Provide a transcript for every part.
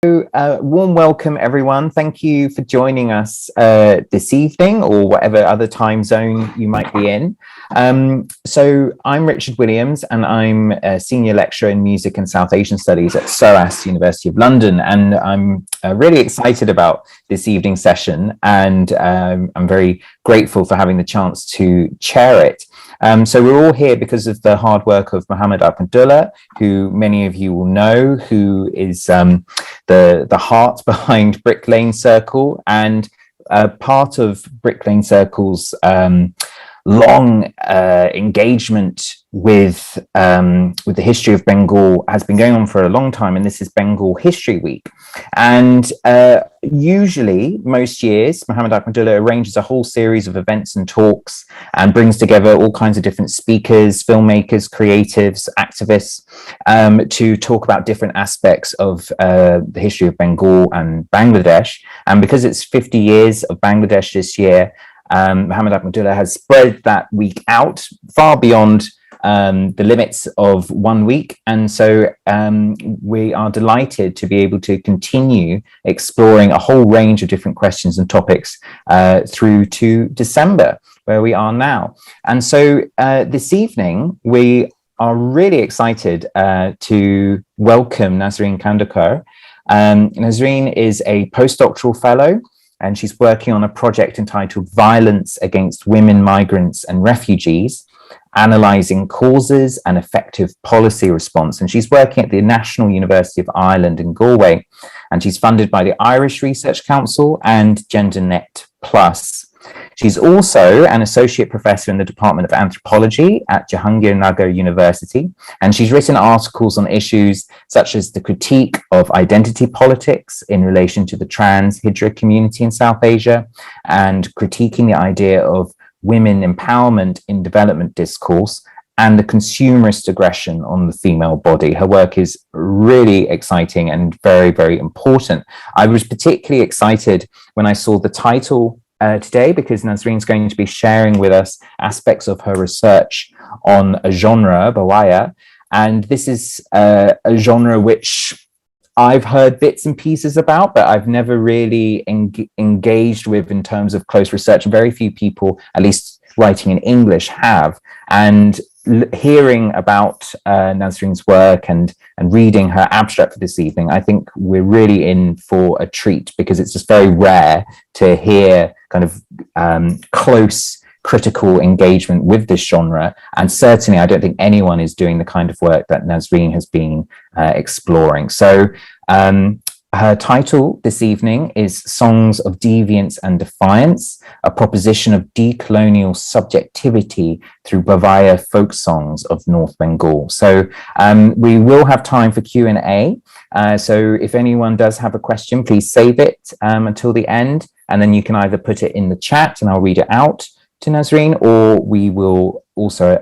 Warm welcome, everyone. Thank you for joining us this evening, or whatever other time zone you might be in. So I'm Richard Williams, and I'm a senior lecturer in music and South Asian studies at SOAS, University of London. And I'm really excited about this evening's session, and I'm very grateful for having the chance to chair it. So we're all here because of the hard work of Mohammed Abdullah, who many of you will know, who is the heart behind Brick Lane Circle, and part of Brick Lane Circle's long engagement with the history of Bengal has been going on for a long time, and this is Bengal History Week. And usually, most years, Mohammed Abdullah arranges a whole series of events and talks and brings together all kinds of different speakers, filmmakers, creatives, activists to talk about different aspects of the history of Bengal and Bangladesh. And because it's 50 years of Bangladesh this year, Mohammed Abdullah has spread that week out far beyond the limits of 1 week. And so we are delighted to be able to continue exploring a whole range of different questions and topics through to December, where we are now. And so this evening, we are really excited to welcome Nasrin Khandoker. Nasrin is a postdoctoral fellow, and she's working on a project entitled Violence Against Women, Migrants and Refugees, Analysing Causes and Effective Policy Response. And she's working at the National University of Ireland in Galway, and she's funded by the Irish Research Council and GenderNet Plus. She's also an associate professor in the Department of Anthropology at Jahangirnagar University, and she's written articles on issues such as the critique of identity politics in relation to the trans Hijra community in South Asia, and critiquing the idea of women empowerment in development discourse and the consumerist aggression on the female body. Her work is really exciting and very, very important. I was particularly excited when I saw the title today, because Nasrin's going to be sharing with us aspects of her research on a genre, Bhawaya, and this is a genre which I've heard bits and pieces about, but I've never really engaged with in terms of close research. Very few people, at least writing in English, have. And hearing about Nasrin's work and reading her abstract for this evening, I think we're really in for a treat, because it's just very rare to hear kind of close critical engagement with this genre. And certainly I don't think anyone is doing the kind of work that Nasrin has been exploring. So her title this evening is Songs of Deviance and Defiance, a proposition of decolonial subjectivity through Bhawaya folk songs of North Bengal. So we will have time for Q&A. So if anyone does have a question, please save it until the end, and then you can either put it in the chat and I'll read it out to Nasrin, or we will also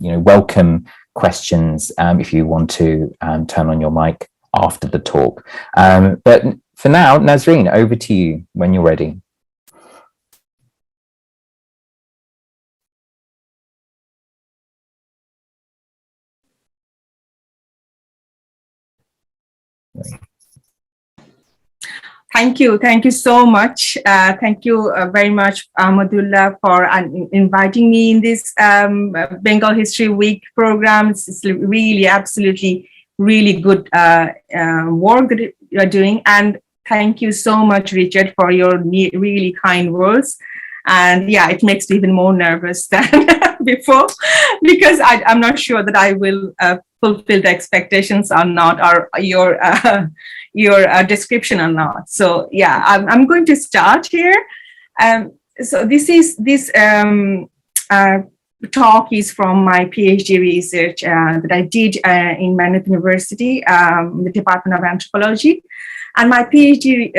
welcome questions if you want to turn on your mic after the talk. But for now, Nasrin, over to you when you're ready. Thank you so much. Thank you very much, Ahmadullah, for inviting me in this Bengal History Week program. It's really, absolutely, really good work that you're doing. And thank you so much, Richard, for your really kind words. And yeah, it makes me even more nervous than before, because I'm not sure that I will fulfill the expectations or not, or your description or not. So yeah, I'm going to start here. So this talk is from my PhD research that I did in Manhattan University, the Department of Anthropology. And my PhD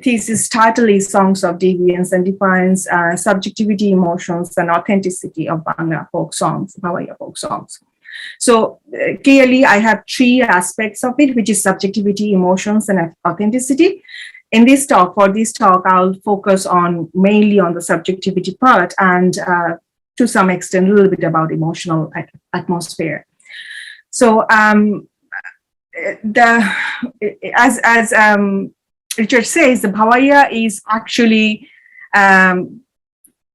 thesis title is Songs of Deviance and Defiance, Subjectivity, Emotions, and Authenticity of Bangla folk songs, Bhawaiya folk songs. So clearly, I have three aspects of it, which is subjectivity, emotions, and authenticity. In this talk, I'll focus on mainly on the subjectivity part, and to some extent, a little bit about emotional atmosphere. So as Richard says, the bhawaya is actually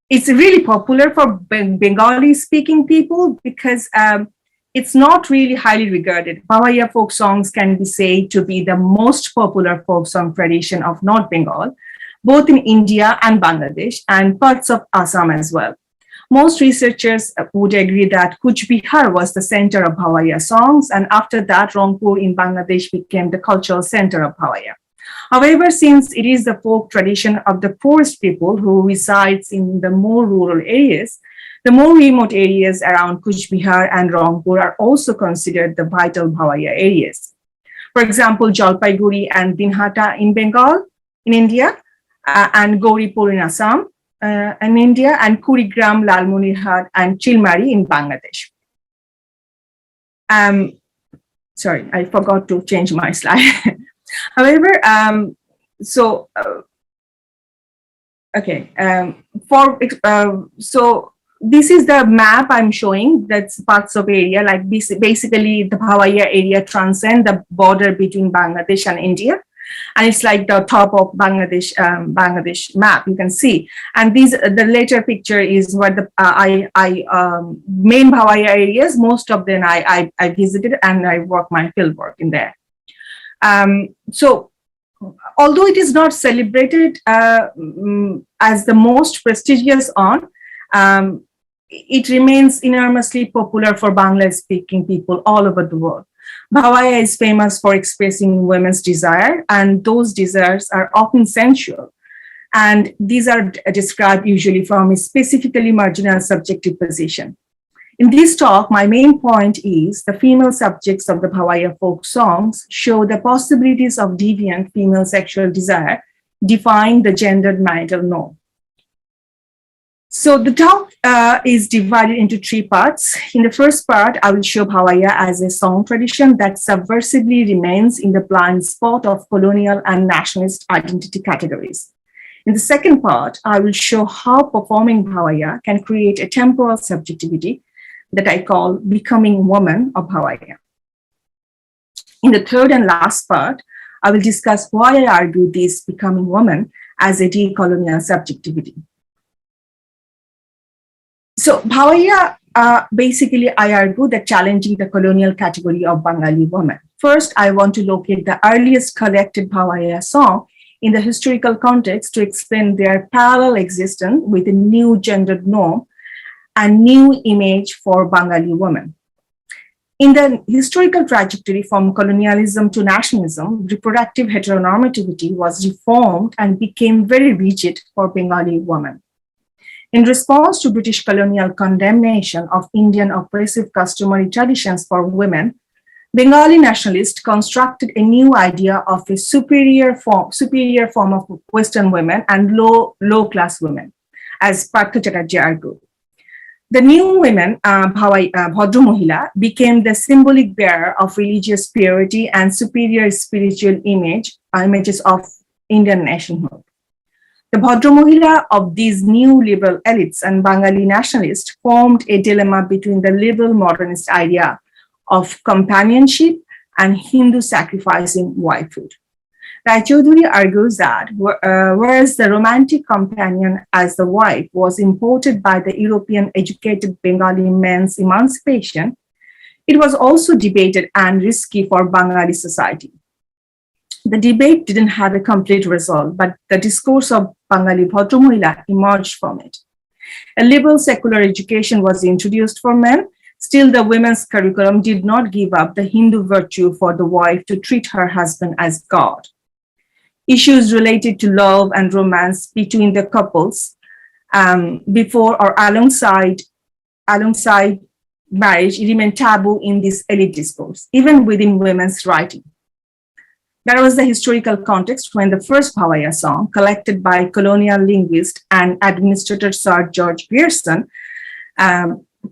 it's really popular for Bengali speaking people because it's not really highly regarded. Bhawaya folk songs can be said to be the most popular folk song tradition of North Bengal, both in India and Bangladesh and parts of Assam as well. Most researchers would agree that Kuch Bihar was the center of Bhawaya songs, and after that, Rangpur in Bangladesh became the cultural center of Bhawaya. However, since it is the folk tradition of the poorest people who resides in the more rural areas, the more remote areas around Kuch Bihar and Rangpur are also considered the vital Bhawaya areas. For example, Jalpaiguri and Dinhata in Bengal, in India, and Gauripur in Assam, in India, and Kurigram, Lalmonirhat, and Chilmari in Bangladesh. Sorry, I forgot to change my slide. However, so this is the map I'm showing. That's parts of area, like basically the Bhawaya area transcend the border between Bangladesh and India. And it's like the top of Bangladesh map, you can see. And the later picture is where the main Bhawaya areas, most of them I visited and I work my fieldwork in there. So although it is not celebrated as the most prestigious it remains enormously popular for Bangla-speaking people all over the world. Bhawaya is famous for expressing women's desire, and those desires are often sensual. And these are described usually from a specifically marginal subjective position. In this talk, my main point is the female subjects of the Bhawaya folk songs show the possibilities of deviant female sexual desire, defying the gendered marital norm. So the talk is divided into three parts. In the first part, I will show Bhawaya as a song tradition that subversively remains in the blind spot of colonial and nationalist identity categories. In the second part, I will show how performing Bhawaya can create a temporal subjectivity that I call becoming woman of Bhawaya. In the third and last part, I will discuss why I argue this becoming woman as a decolonial subjectivity. So Bhawaya, basically I argue that challenging the colonial category of Bengali woman. First, I want to locate the earliest collected Bhawaya song in the historical context to explain their parallel existence with a new gendered norm and new image for Bengali women. In the historical trajectory from colonialism to nationalism, reproductive heteronormativity was reformed and became very rigid for Bengali women. In response to British colonial condemnation of Indian oppressive customary traditions for women, Bengali nationalists constructed a new idea of a superior form of Western women and low-class women, as Partha Chatterjee argued. The new women, Bhadra Mohila, became the symbolic bearer of religious purity and superior spiritual images of Indian nationhood. The Bhadra Mohila of these new liberal elites and Bengali nationalists formed a dilemma between the liberal modernist idea of companionship and Hindu sacrificing wifehood. Raichaudhuri argues that whereas the romantic companion as the wife was imported by the European educated Bengali men's emancipation, it was also debated and risky for Bengali society. The debate didn't have a complete result, but the discourse of Bengali Bhadra Mohila emerged from it. A liberal secular education was introduced for men. Still, the women's curriculum did not give up the Hindu virtue for the wife to treat her husband as God. Issues related to love and romance between the couples before or alongside marriage remained taboo in this elite discourse, even within women's writing. That was the historical context when the first Bhawaya song, collected by colonial linguist and administrator Sir George Grierson,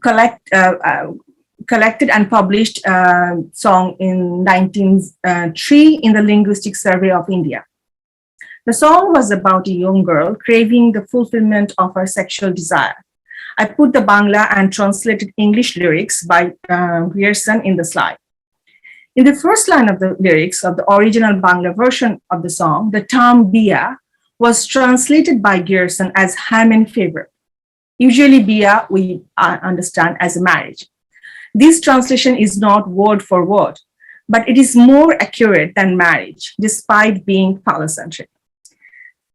collected and published song in 1903 in the Linguistic Survey of India. The song was about a young girl craving the fulfillment of her sexual desire. I put the Bangla and translated English lyrics by Grierson in the slide. In the first line of the lyrics of the original Bangla version of the song, the term biya was translated by Gerson as hymen favor. Usually biya we understand as a marriage. This translation is not word for word, but it is more accurate than marriage, despite being phallocentric.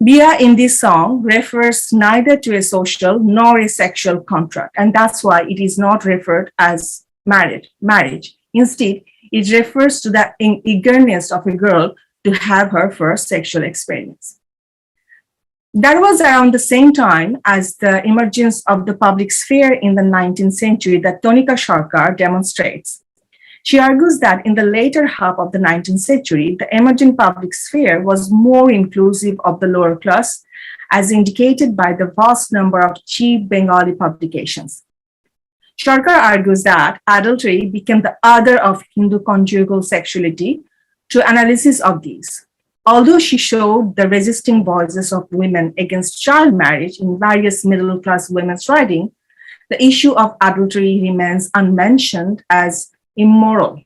Biya in this song refers neither to a social nor a sexual contract, and that's why it is not referred as marriage. Instead, it refers to the eagerness of a girl to have her first sexual experience. That was around the same time as the emergence of the public sphere in the 19th century that Tonika Sarkar demonstrates. She argues that in the later half of the 19th century, the emerging public sphere was more inclusive of the lower class, as indicated by the vast number of cheap Bengali publications. Sarkar argues that adultery became the other of Hindu conjugal sexuality through analysis of these. Although she showed the resisting voices of women against child marriage in various middle-class women's writing, the issue of adultery remains unmentioned as immoral.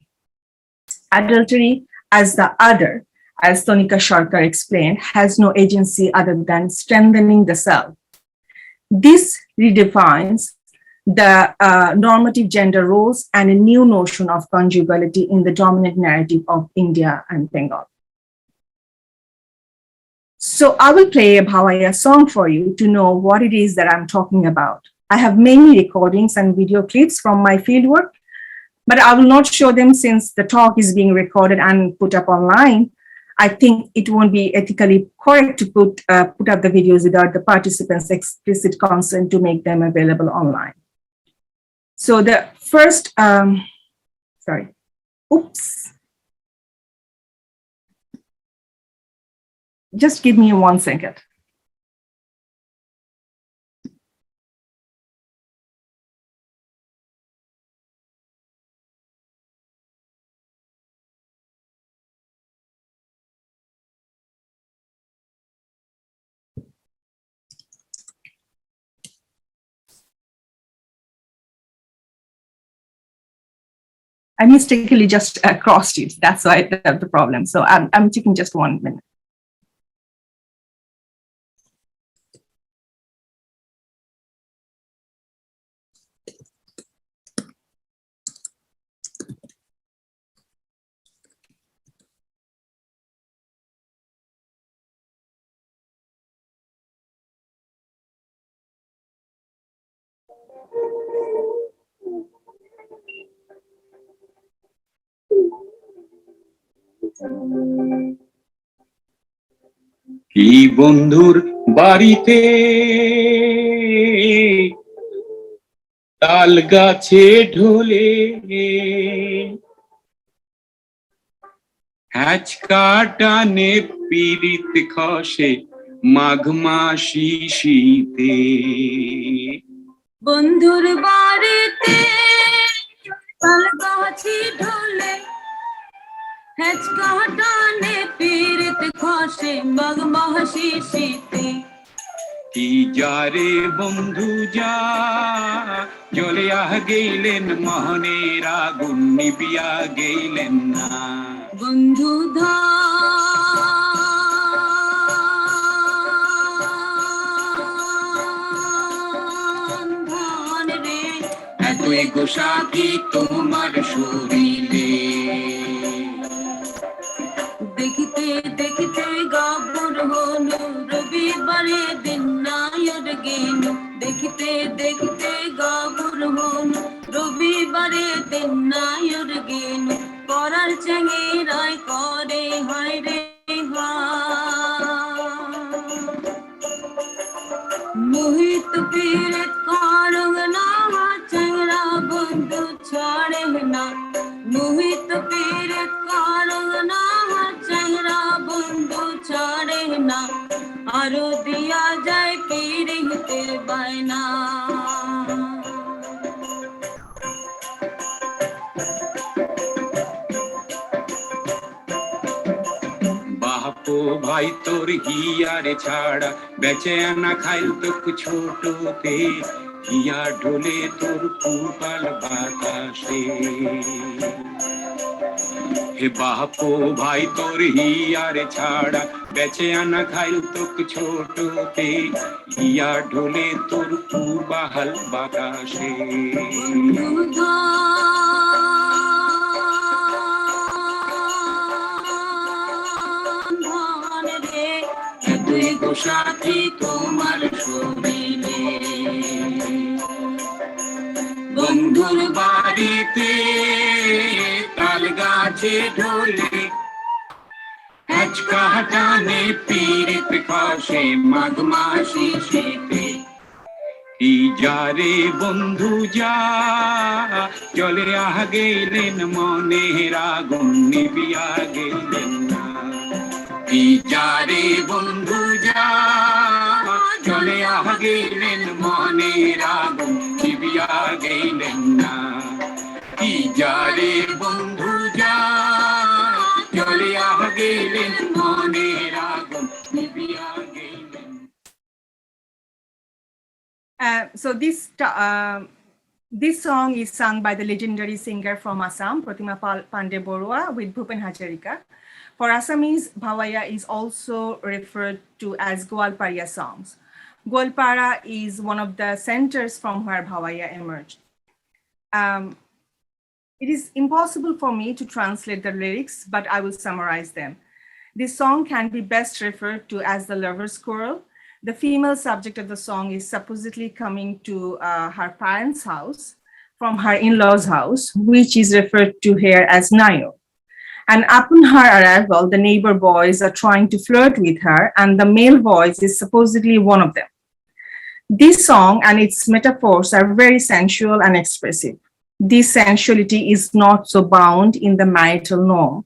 Adultery as the other, as Tonika Sarkar explained, has no agency other than strengthening the self. This redefines the normative gender roles and a new notion of conjugality in the dominant narrative of India and Bengal. So I will play a Bhawaiya song for you to know what it is that I'm talking about. I have many recordings and video clips from my fieldwork, but I will not show them since the talk is being recorded and put up online. I think it won't be ethically correct to put up the videos without the participants' explicit consent to make them available online. So the first, Just give me 1 second. I mistakenly just crossed it. That's why I have the problem. So I'm taking just 1 minute. কি বন্ধুর বাড়িতে তাল গাছে ঢোলে হ্যাচকা টানে পিরিত খসে মাঘ মাসি শীতে বন্ধুর বাড়িতে তাল গাছে ঢোলে হ্যাচকা টানে পিরিত খসে মাঘ মাসি শীতে কি যারে বন্ধু যা জ্বলিয়া গেলেন মোহনের আগুন নিবিয়া গেলেন না বন্ধু ধান রে এতই গোসা কি তোমার শরীরে দেখিতে দেখিতে গাবর হলো রবিবারে দিন নায়র গেল দেখিতে দেখিতে গাবর হলো রবিবারে দিন নায়র গেল করার চেঙ্গেরাই করে হয় রে মোহিত পীড়িত করং না চেঙ্গরা বন্ধু ছাড়ে না মোহিত পীড়িত করং না চেঙ্গরা বন্ধু ছাড়ে না আরো দিয়া যায় পীড়িতের বায়না বাপো ভাই তোর হিয়ারে ছাড়া বেচে আনা খাইল তোক ছোটতে হিয়া ঢোলে তোর কুপাল বাতাসে হে বাপো ভাই তোর হিয়ারে ছাড়া বেচে আনা খাইল তোক ছোটতে হিয়া ঢোলে তোর বাহাল বাতাসে তুই গো সাথী তোমার শরীরে বন্ধুর বাড়িতে তাল গাছে ঢোলে আজকা টানে পীড়িত খসে মাঘ মাসি শীতে যারে বন্ধু যা চলে গেলেন মনের আগুন নিবিয়া গেলেন না যারে বন্ধু যা চলে গেলেন মনের আগুন নিবিয়া গেলেন না যারে বন্ধু যা চলে গেলেন মনের আগুন নিবিয়া গেলেন। So this song is sung by the legendary singer from Assam, Pratima Pandey Borua, with Bhupen Hazarika. For Assamese, bhawaya is also referred to as Gwalpariya songs. Gwalpara is one of the centers from where bhawaya emerged. It is impossible for me to translate the lyrics, but I will summarize them. This song can be best referred to as the lover's quarrel. The female subject of the song is supposedly coming to her parents' house from her in-laws' house, which is referred to here as Nayo. And upon her arrival, the neighbor boys are trying to flirt with her, and the male voice is supposedly one of them. This song and its metaphors are very sensual and expressive. This sensuality is not so bound in the marital norm.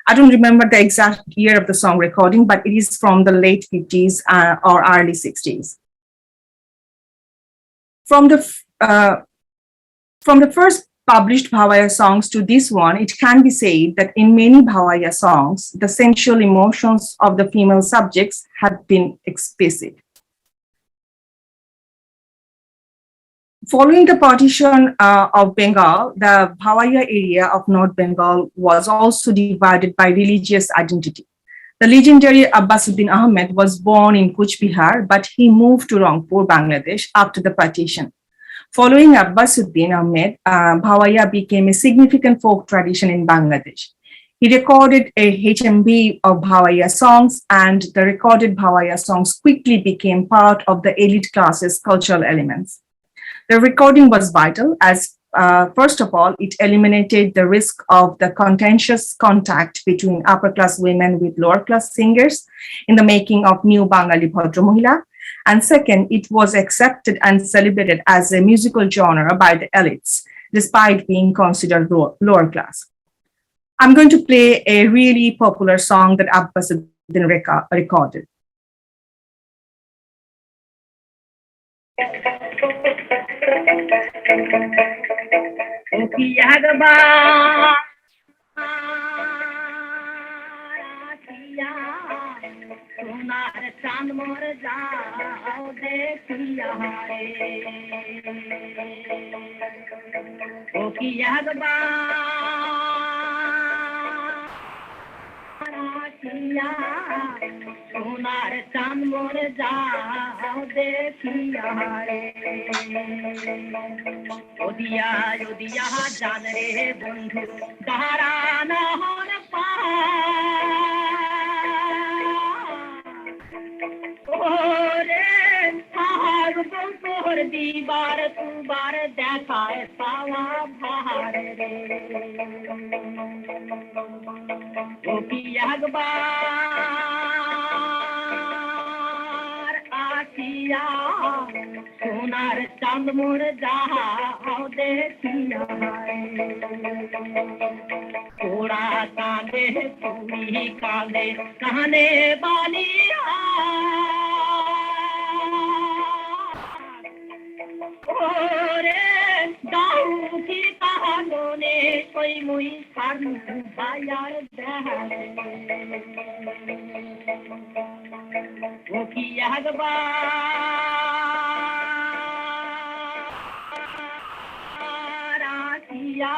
I don't remember the exact year of the song recording, but it is from the late 50s or early 60s. From the first published bhawaya songs to this one, it can be said that in many bhawaya songs, the sensual emotions of the female subjects have been explicit. Following the partition of Bengal, the Bhawaiya area of North Bengal was also divided by religious identity. The legendary Abbasuddin Ahmed was born in Kuch Bihar, but he moved to Rangpur, Bangladesh after the partition. Following Abbasuddin Ahmed, Bhawaiya became a significant folk tradition in Bangladesh. He recorded a HMV of Bhawaiya songs, and the recorded Bhawaiya songs quickly became part of the elite class's cultural elements. The recording was vital as, first of all, it eliminated the risk of the contentious contact between upper-class women with lower-class singers in the making of new Bengali Bhadra Mohila. And second, it was accepted and celebrated as a musical genre by the elites, despite being considered lower class. I'm going to play a really popular song that Abbasuddin recorded. সোনার চাঁদ মোর যাও দেখিয়া রে ও কি সোনার চাঁদ মোর যাও দেখিয়া রে ওদিয়া ওদিয়া জান রে বন্ধু তারা নহর পা दीवार तू बार देखाए पावा भार रे ओ की अखबार आसिया सोनार चांद मोर जाओ देखिया थोड़ा कांदे तुम्ही कांदे कहने वाली की कहानों ने कोई मुई सारू बायार वो की अखबार आसिया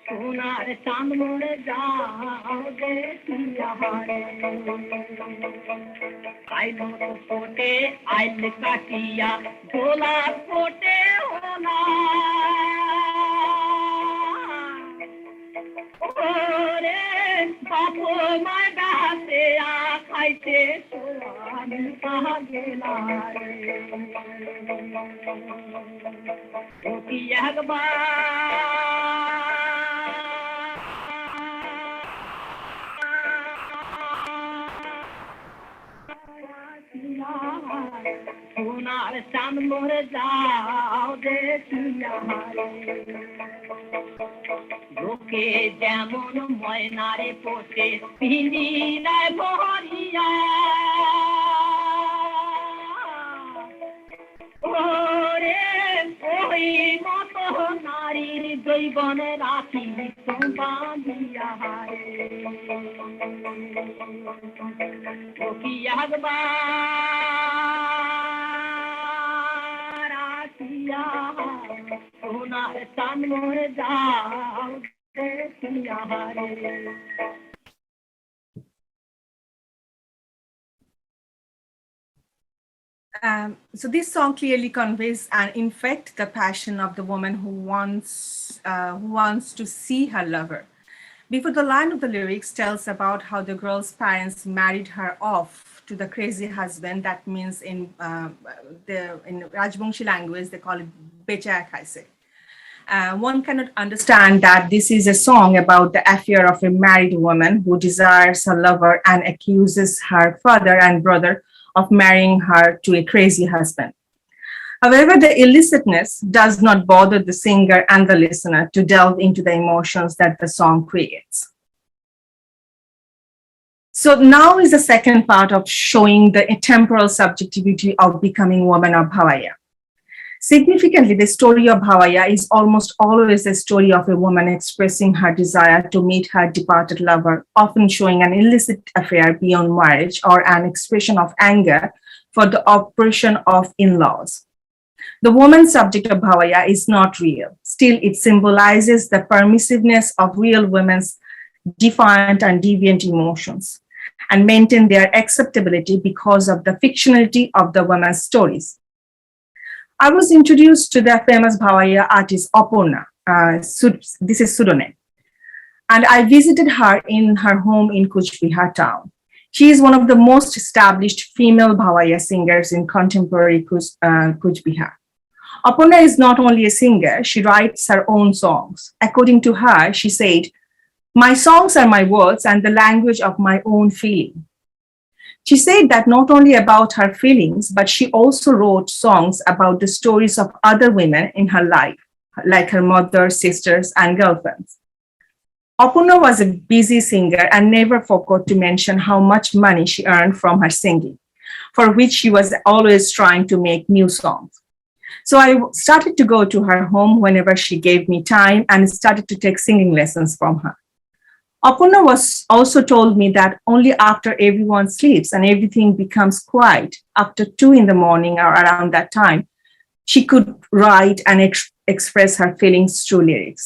সোনার চাঁদ মোড়ে যাও দেখিয়া রে আইল ফোটে আইল কাটিয়া দোলা ফোটে হোনা ওরে বাপ মায় ডাতে খাইতে সোয়ানি পাহা গেলা রে ও কি একবার সোনার চাঁদ মোরে যাও দেখিয়া রে লোকে যেমন ময়নারে পোষে পিঞ্জিরায় ভরিয়া ওরে ওই মতো নারীর জৈবনে রাখি বাঁধিয়া রে ও কি একবার আসিয়া সোনার চাঁদ মোরে যাও দেখিয়া রে So this song clearly conveys and infects the passion of the woman who wants to see her lover. Before the line of the lyrics tells about how the girl's parents married her off to the crazy husband. That means in Rajbangshi language they call it Bechaya Khaise. One cannot understand that this is a song about the affair of a married woman who desires her lover and accuses her father and brother of marrying her to a crazy husband. However, the illicitness does not bother the singer and the listener to delve into the emotions that the song creates. So now is the second part of showing the temporal subjectivity of becoming woman of Bhawaiya. Significantly, the story of Bhawaiya is almost always a story of a woman expressing her desire to meet her departed lover, often showing an illicit affair beyond marriage or an expression of anger for the oppression of in-laws. The woman subject of Bhawaiya is not real. Still, it symbolizes the permissiveness of real women's defiant and deviant emotions and maintain their acceptability because of the fictionality of the women's stories. I was introduced to the famous Bhawaiya artist Aparna. This is pseudonym. And I visited her in her home in Kuch Bihar town. She is one of the most established female Bhawaiya singers in contemporary Kuch Bihar. Aparna is not only a singer, she writes her own songs. According to her, she said, "My songs are my words and the language of my own feeling." She said that not only about her feelings, but she also wrote songs about the stories of other women in her life, like her mother, sisters, and girlfriends. Aparna was a busy singer and never forgot to mention how much money she earned from her singing, for which she was always trying to make new songs. So I started to go to her home whenever she gave me time and started to take singing lessons from her. Aparna also told me that only after everyone sleeps and everything becomes quiet, after 2 in the morning or around that time, she could write and express her feelings through lyrics.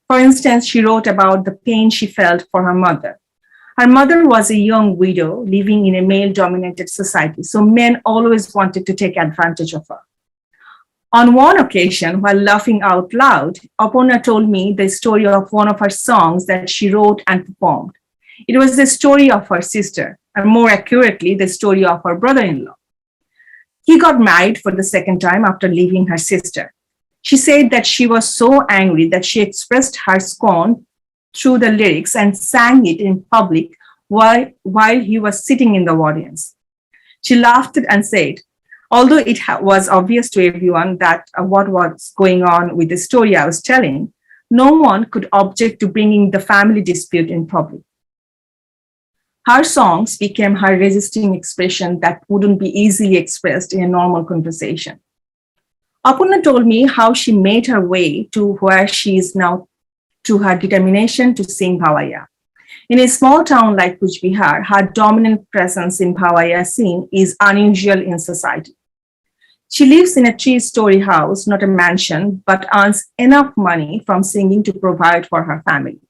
For instance, she wrote about the pain she felt for her mother. Her mother was a young widow living in a male-dominated society, so men always wanted to take advantage of her. On one occasion, while laughing out loud, Aparna told me the story of one of her songs that she wrote and performed. It was the story of her sister, or more accurately, the story of her brother-in-law. He got married for the second time after leaving her sister. She said that she was so angry that she expressed her scorn through the lyrics and sang it in public while he was sitting in the audience. She laughed and said, although it was obvious to everyone that what was going on with the story I was telling, no one could object to bringing the family dispute in public. Her songs became her resisting expression that wouldn't be easily expressed in a normal conversation. Aparna told me how she made her way to where she is now, to her determination to sing Bhawaiya. In a small town like Kuch Bihar, her dominant presence in Bhawaiya scene is unusual in society. She lives in a 3-story house, not a mansion, but earns enough money from singing to provide for her family.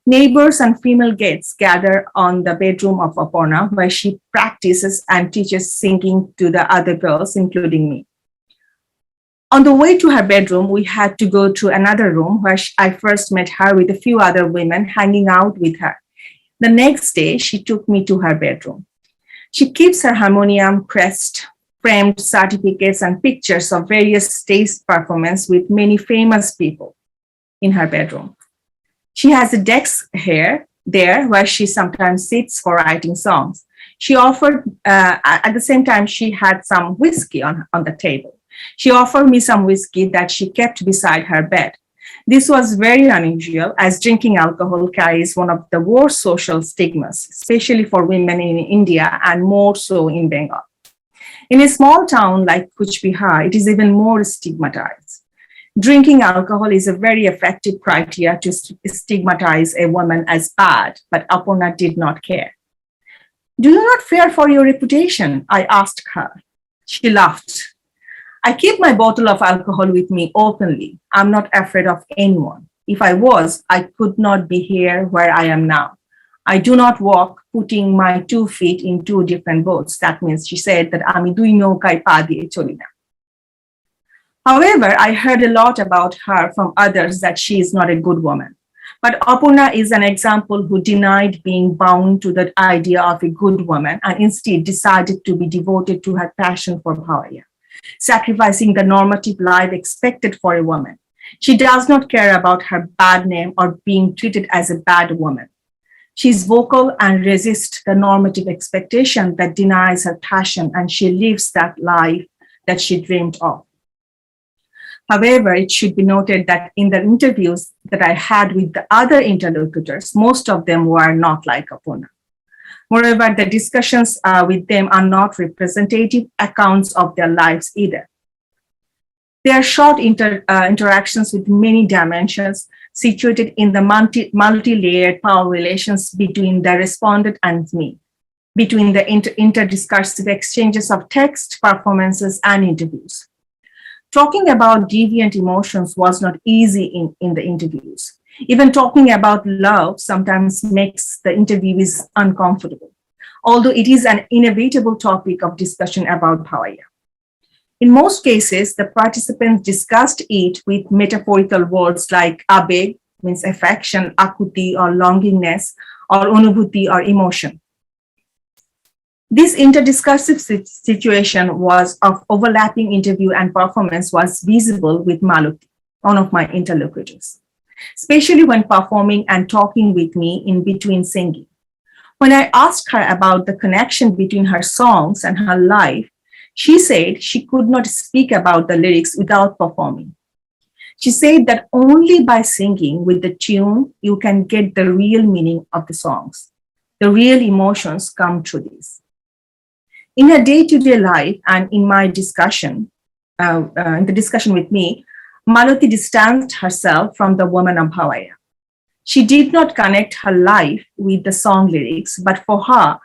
Neighbors and female guests gather on the bedroom of Aparna, where she practices and teaches singing to the other girls, including me. On the way to her bedroom, we had to go to another room where I first met her with a few other women hanging out with her. The next day, she took me to her bedroom. She keeps her harmonium, crest, framed certificates, and pictures of various stage performances with many famous people in her bedroom. She has a desk here, there, where she sometimes sits for writing songs. She offered, at the same time, she had some whiskey on the table. She offered me some whiskey that she kept beside her bed. This was very unusual, as drinking alcohol carries one of the worst social stigmas, especially for women in India and more so in Bengal. In a small town like Kuch Bihar, it is even more stigmatized. Drinking alcohol is a very effective criteria to stigmatize a woman as bad, but Aparna did not care. "Do you not fear for your reputation?" I asked her. She laughed. "I keep my bottle of alcohol with me openly. I'm not afraid of anyone. If I was, I could not be here where I am now. I do not walk putting my 2 feet in 2 different boats." That means she said that "Ami dui naukai pa diye choli na." However, I heard a lot about her from others that she is not a good woman. But Aparna is an example who denied being bound to the idea of a good woman and instead decided to be devoted to her passion for bhawaya, sacrificing the normative life expected for a woman. She does not care about her bad name or being treated as a bad woman. She is vocal and resists the normative expectation that denies her passion, and she lives that life that she dreamed of. However, it should be noted that in the interviews that I had with the other interlocutors, most of them were not like Aparna. Moreover, the discussions with them are not representative accounts of their lives either. They are short interactions with many dimensions situated in the multi-layered power relations between the respondent and me, between the interdiscursive exchanges of text, performances, and interviews. Talking about deviant emotions was not easy in the interviews. Even talking about love sometimes makes the interviewees uncomfortable, although it is an inevitable topic of discussion about bhawaya. In most cases, the participants discussed it with metaphorical words like abeg, means affection, akuti or longingness, or anubhuti or emotion. This interdiscursive situation was of overlapping interview and performance was visible with Malati, one of my interlocutors, especially when performing and talking with me in between singing. When I asked her about the connection between her songs and her life, she said she could not speak about the lyrics without performing. She said that only by singing with the tune, you can get the real meaning of the songs. The real emotions come through this. In her day-to-day life and in my discussion, in the discussion with me, Malati distanced herself from the woman of bhawaya. She did not connect her life with the song lyrics, but for her,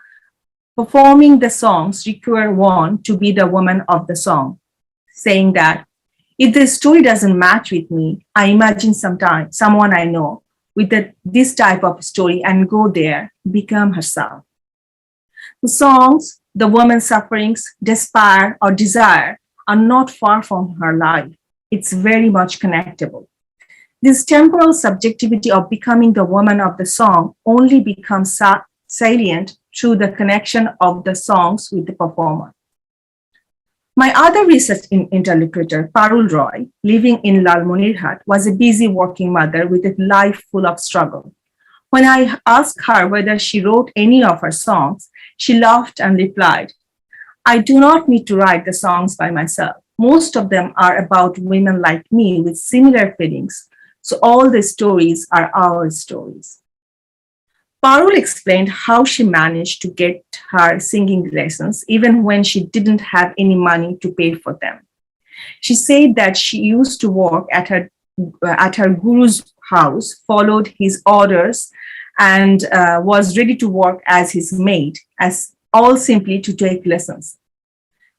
performing the songs require one to be the woman of the song, saying that if the story doesn't match with me, I imagine someone I know with this type of story and go there, become herself. The songs, the woman's sufferings, despair, or desire are not far from her life. It's very much connectable. This temporal subjectivity of becoming the woman of the song only becomes salient through the connection of the songs with the performer. My other research interlocutor, Parul Roy, living in Lalmonirhat, was a busy working mother with a life full of struggle. When I asked her whether she wrote any of her songs, she laughed and replied, "I do not need to write the songs by myself. Most of them are about women like me with similar feelings, so all the stories are our stories." Parul explained how she managed to get her singing lessons even when she didn't have any money to pay for them. She said that she used to work at her guru's house, followed his orders, and was ready to work as his maid, as all simply to take lessons.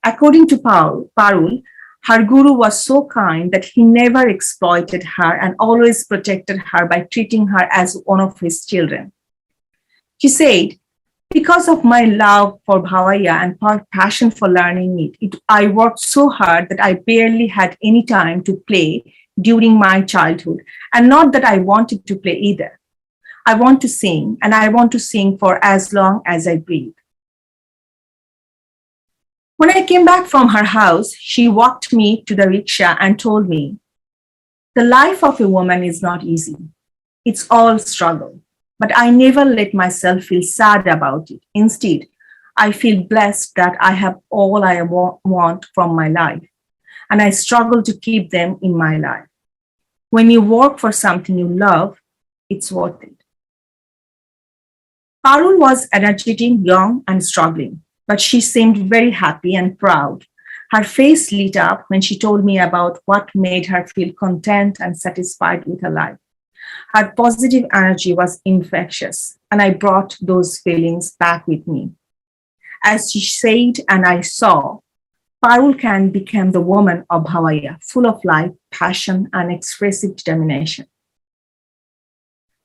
According to Parul, her guru was so kind that he never exploited her and always protected her by treating her as one of his children. She said, because of my love for Bhawaya and passion for learning it, I worked so hard that I barely had any time to play during my childhood. And not that I wanted to play either. I want to sing, and I want to sing for as long as I breathe. When I came back from her house, she walked me to the rickshaw and told me, the life of a woman is not easy. It's all struggle. But I never let myself feel sad about it. Instead, I feel blessed that I have all I want from my life, and I struggle to keep them in my life. When you work for something you love, it's worth it. Parul was energetic, young, and struggling, but she seemed very happy and proud. Her face lit up when she told me about what made her feel content and satisfied with her life. Her positive energy was infectious, and I brought those feelings back with me. As she said and I saw, Parul can become the woman of Bhawaya, full of life, passion, and expressive determination.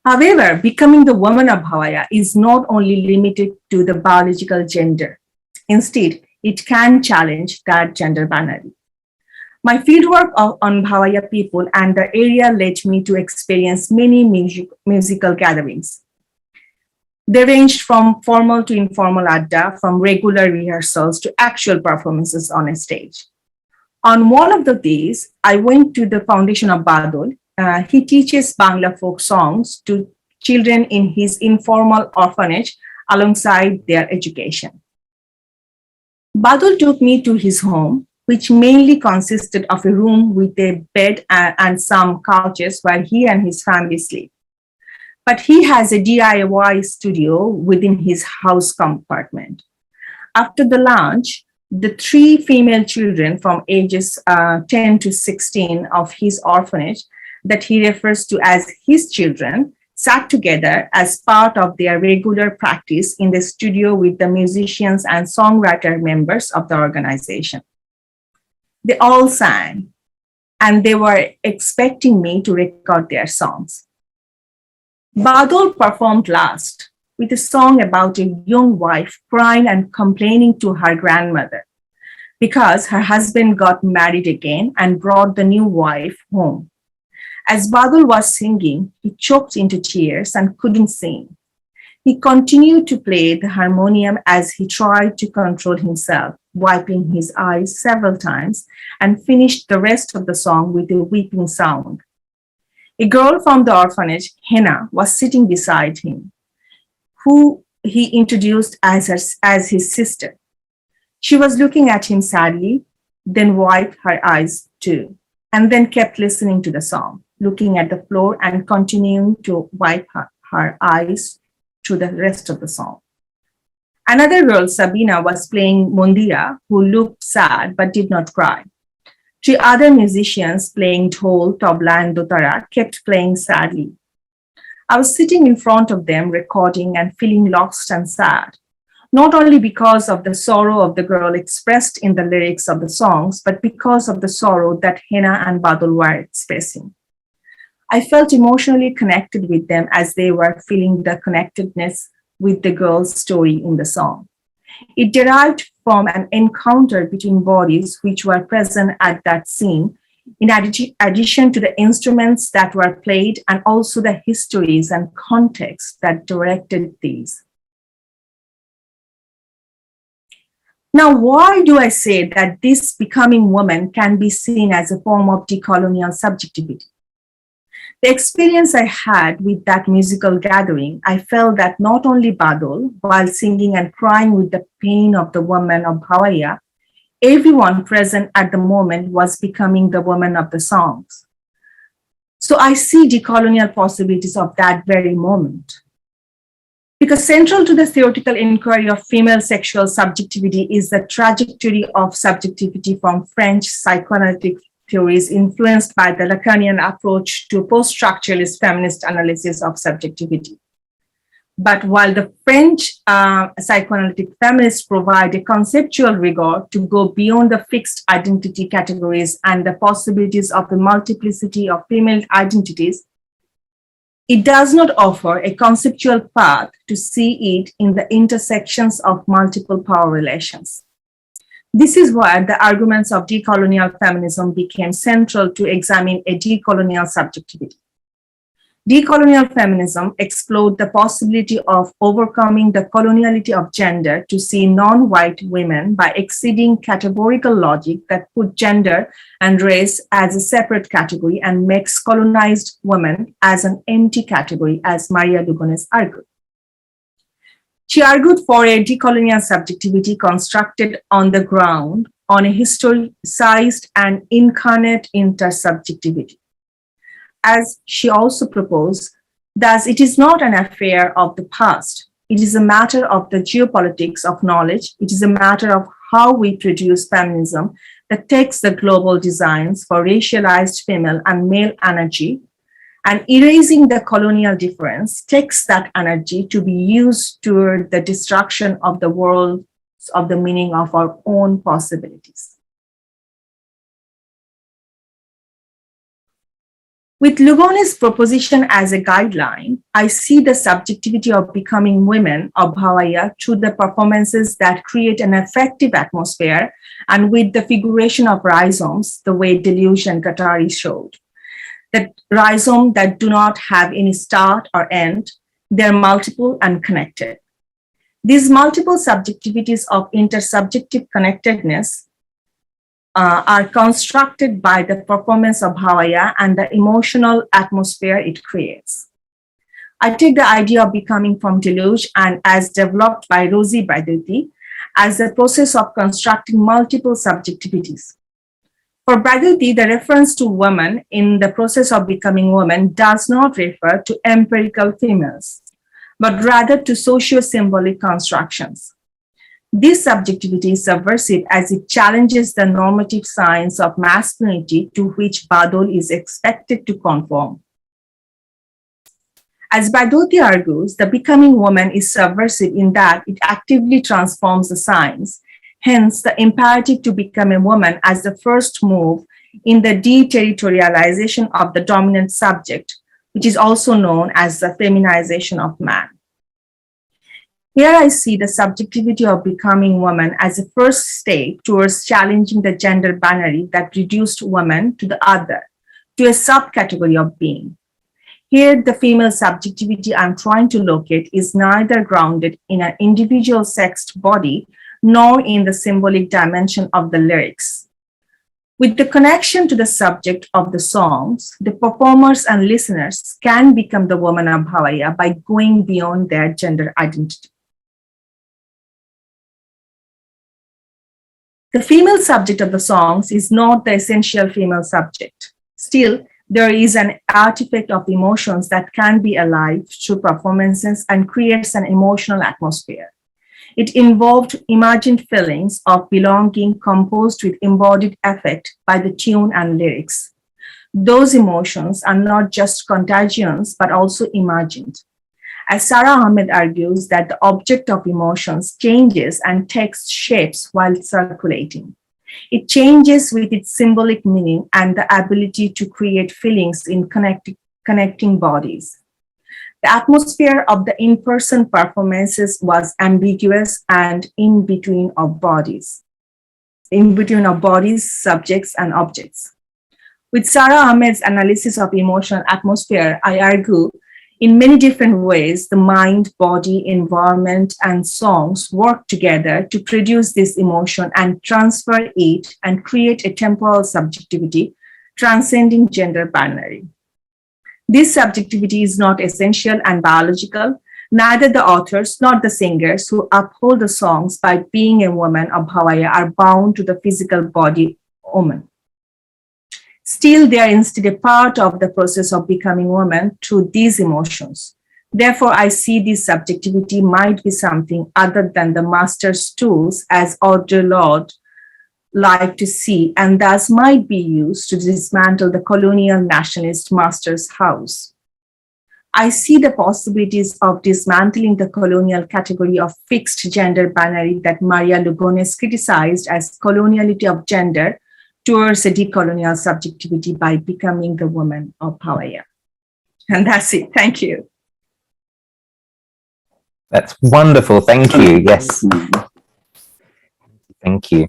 However, becoming the woman of Bhawaya is not only limited to the biological gender. Instead, it can challenge that gender binary. My fieldwork on Bhawaya people and the area led me to experience many musical gatherings. They ranged from formal to informal adda, from regular rehearsals to actual performances on a stage. On one of the days, I went to the foundation of Badul. He teaches Bangla folk songs to children in his informal orphanage alongside their education. Badul took me to his home, which mainly consisted of a room with a bed and some couches where he and his family sleep. But he has a DIY studio within his house compartment. After the lunch, the 3 female children from ages 10 to 16 of his orphanage that he refers to as his children sat together as part of their regular practice in the studio with the musicians and songwriter members of the organization. They all sang, and they were expecting me to record their songs. Badul performed last with a song about a young wife crying and complaining to her grandmother because her husband got married again and brought the new wife home. As Badul was singing, he choked into tears and couldn't sing. He continued to play the harmonium as he tried to control himself, wiping his eyes several times, and finished the rest of the song with a weeping sound. A girl from the orphanage, Henna, was sitting beside him, who he introduced as his sister. She was looking at him sadly, then wiped her eyes too, and then kept listening to the song, looking at the floor and continuing to wipe her eyes through the rest of the song. Another girl, Sabina, was playing Mondira, who looked sad but did not cry. 3 other musicians playing dhol, tabla, and dotara kept playing sadly. I was sitting in front of them recording and feeling lost and sad, not only because of the sorrow of the girl expressed in the lyrics of the songs, but because of the sorrow that Henna and Badul were expressing. I felt emotionally connected with them as they were feeling the connectedness with the girl's story in the song. It derived from an encounter between bodies which were present at that scene, in addition to the instruments that were played and also the histories and context that directed these. Now, why do I say that this becoming woman can be seen as a form of decolonial subjectivity? The experience I had with that musical gathering, I felt that not only Badul, while singing and crying with the pain of the woman of Bhawaya, everyone present at the moment was becoming the woman of the songs. So I see decolonial possibilities of that very moment. Because central to the theoretical inquiry of female sexual subjectivity is the trajectory of subjectivity from French psychoanalytic theories influenced by the Lacanian approach to post-structuralist feminist analysis of subjectivity. But while the French psychoanalytic feminists provide a conceptual rigor to go beyond the fixed identity categories and the possibilities of a multiplicity of female identities, it does not offer a conceptual path to see it in the intersections of multiple power relations. This is why the arguments of decolonial feminism became central to examine a decolonial subjectivity. Decolonial feminism explored the possibility of overcoming the coloniality of gender to see non-white women by exceeding categorical logic that put gender and race as a separate category and makes colonized women as an empty category, as Maria Lugones argued. She argued for a decolonial subjectivity constructed on the ground on a historicized and incarnate intersubjectivity. As she also proposed, thus it is not an affair of the past. It is a matter of the geopolitics of knowledge. It is a matter of how we produce feminism that takes the global designs for racialized female and male energy and erasing the colonial difference takes that energy to be used toward the destruction of the world of the meaning of our own possibilities. With Lugones' proposition as a guideline, I see the subjectivity of becoming women of Bhawaiya through the performances that create an effective atmosphere and with the figuration of rhizomes, the way Deluge and Guattari showed. That rhizome that do not have any start or end, they're multiple and connected. These multiple subjectivities of intersubjective connectedness are constructed by the performance of Bhawaiya and the emotional atmosphere it creates. I take the idea of becoming from Deluge and as developed by Rosie Braidotti as the process of constructing multiple subjectivities. For Braidotti, the reference to woman in the process of becoming woman does not refer to empirical females, but rather to socio-symbolic constructions. This subjectivity is subversive as it challenges the normative science of masculinity to which Badol is expected to conform. As Braidotti argues, the becoming woman is subversive in that it actively transforms the science, hence the imperative to become a woman as the first move in the deterritorialization of the dominant subject, which is also known as the feminization of man. Here I see the subjectivity of becoming woman as a first step towards challenging the gender binary that reduced woman to the other, to a subcategory of being. Here, the female subjectivity I'm trying to locate is neither grounded in an individual sexed body nor in the symbolic dimension of the lyrics. With the connection to the subject of the songs, the performers and listeners can become the woman of Bhawaiya by going beyond their gender identity. The female subject of the songs is not the essential female subject. Still, there is an artifact of emotions that can be alive through performances and creates an emotional atmosphere. It involved imagined feelings of belonging composed with embodied affect by the tune and lyrics. Those emotions are not just contagions, but also imagined. As Sarah Ahmed argues that the object of emotions changes and takes shapes while circulating. It changes with its symbolic meaning and the ability to create feelings in connecting bodies. The atmosphere of the in-person performances was ambiguous and in between of bodies, subjects, and objects. With Sarah Ahmed's analysis of emotional atmosphere, I argue in many different ways, the mind, body, environment, and songs work together to produce this emotion and transfer it and create a temporal subjectivity transcending gender binary. This subjectivity is not essential and biological. Neither the authors nor the singers who uphold the songs by being a woman of Bhawaiya are bound to the physical body woman. Still, they are instead a part of the process of becoming woman through these emotions. Therefore, I see this subjectivity might be something other than the master's tools as Audre Lorde like to see, and thus might be used to dismantle the colonial nationalist master's house. I see the possibilities of dismantling the colonial category of fixed gender binary that Maria Lugones criticized as coloniality of gender towards a decolonial subjectivity by becoming the woman of Bhawaiya. And that's it. Thank you. That's wonderful. Thank you. Yes. Thank you.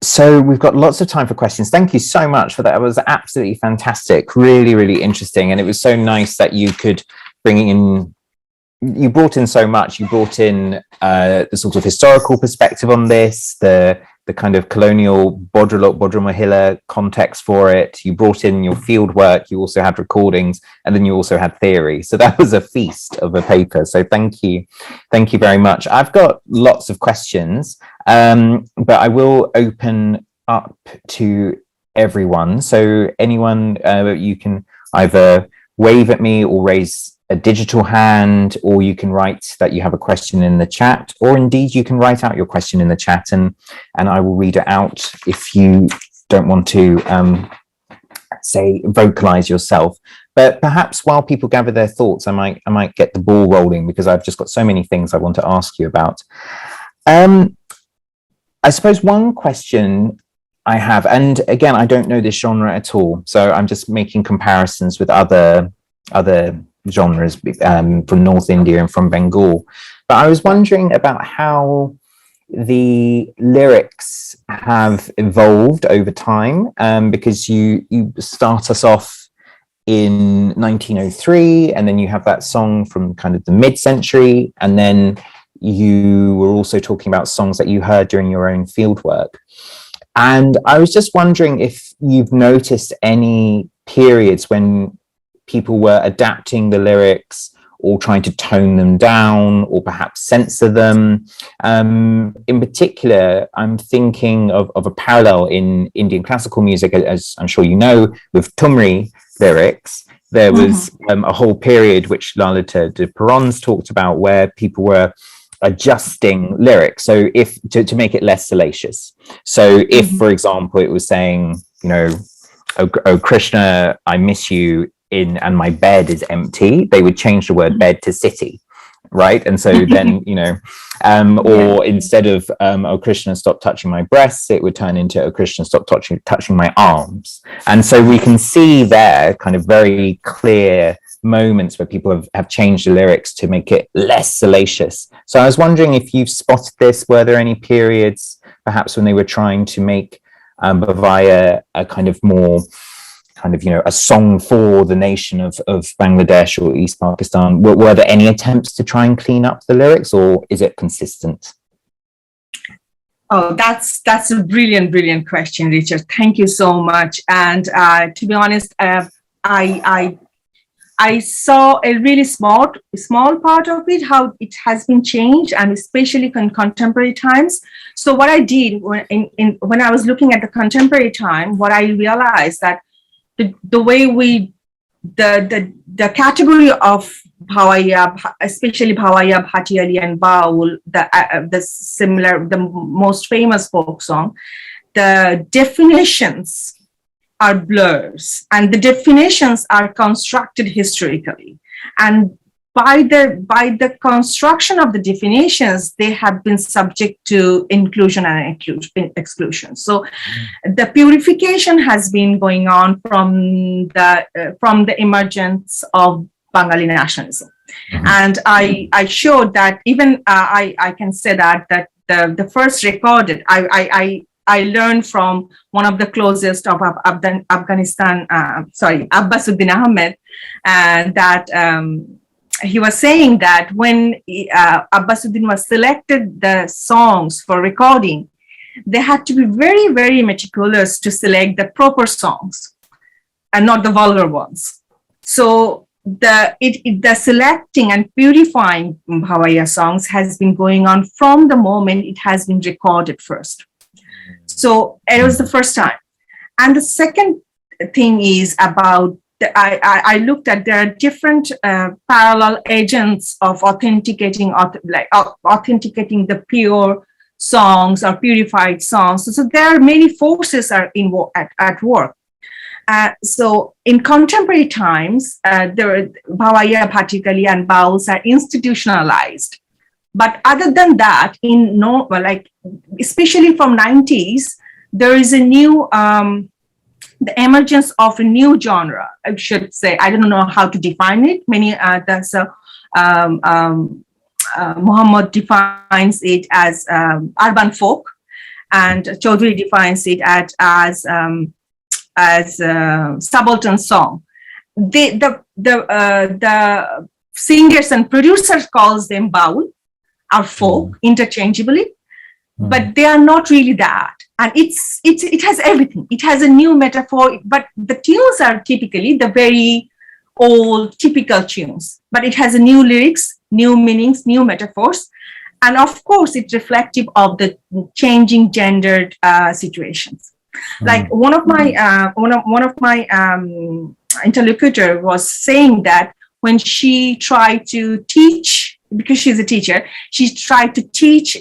So we've got lots of time for questions. Thank you so much for that. It was absolutely fantastic. Really, really interesting. And it was so nice that you could bring in, you brought in so much. You brought in the sort of historical perspective on this, the kind of colonial Bodrumahila context for it. You brought in your field work. You also had recordings, and then you also had theory. So that was a feast of a paper. So thank you. Thank you very much. I've got lots of questions, but I will open up to everyone. So anyone, you can either wave at me or raise a digital hand, or you can write that you have a question in the chat, or indeed you can write out your question in the chat and I will read it out if you don't want to say vocalize yourself. But perhaps while people gather their thoughts, I might get the ball rolling, because I've just got so many things I want to ask you about. I suppose one question I have, and again, I don't know this genre at all, so I'm just making comparisons with other genres from North India and from Bengal. But I was wondering about how the lyrics have evolved over time, because you start us off in 1903, and then you have that song from kind of the mid-century, and then you were also talking about songs that you heard during your own fieldwork. And I was just wondering if you've noticed any periods when people were adapting the lyrics or trying to tone them down or perhaps censor them. In particular, I'm thinking of a parallel in Indian classical music, as I'm sure you know, with Tumri lyrics. There was a whole period which Lalita de Perrons talked about, where people were adjusting lyrics, so if to make it less salacious. So if, for example, it was saying, you know, oh Krishna, I miss you, and my bed is empty, they would change the word bed to city, right? And so then, you know, or instead of oh Krishna, stop touching my breasts, it would turn into oh Krishna, stop touching my arms. And so we can see there kind of very clear moments where people have changed the lyrics to make it less salacious. So I was wondering if you've spotted this. Were there any periods perhaps when they were trying to make Bhawaya a kind of more kind of, you know, a song for the nation of Bangladesh or East Pakistan? Were there any attempts to try and clean up the lyrics, or is it consistent? Oh, that's a brilliant question, Richard. Thank you so much. And to be honest, I saw a really small part of it, how it has been changed, and especially in contemporary times. So what I did when I was looking at the contemporary time, what I realized that the way the category of Bhawaya, especially Bhawaya, Bhatiali, and Baul, the most famous folk song, the definitions are blurs, and the definitions are constructed historically, and by the construction of the definitions, they have been subject to inclusion and exclusion. So the purification has been going on from the emergence of Bengali nationalism. And I showed that even I can say that the first recorded, I learned from one of the closest of Afghanistan, Abbasuddin Ahmed, that he was saying that when Abbasuddin was selected the songs for recording, they had to be very, very meticulous to select the proper songs and not the vulgar ones. So the selecting and purifying Bhawaiya songs has been going on from the moment it has been recorded first. So it was the first time. And the second thing is about, I looked at, there are different parallel agents of authenticating the pure songs or purified songs. So there are many forces are at work. So in contemporary times, Bhawaiya particularly and Baus are institutionalized. But other than that, especially from 90s, there is a new, the emergence of a new genre, I should say. I don't know how to define it. Muhammad defines it as urban folk, and Chaudhary defines it as subaltern song. The singers and producers calls them baul or folk interchangeably, but they are not really that. And it has everything. It has a new metaphor, but the tunes are typically the very old typical tunes, but it has a new lyrics, new meanings, new metaphors, and of course it's reflective of the changing gendered situations. Like one of my interlocutor was saying that when she tried to teach, because she's a teacher, she tried to teach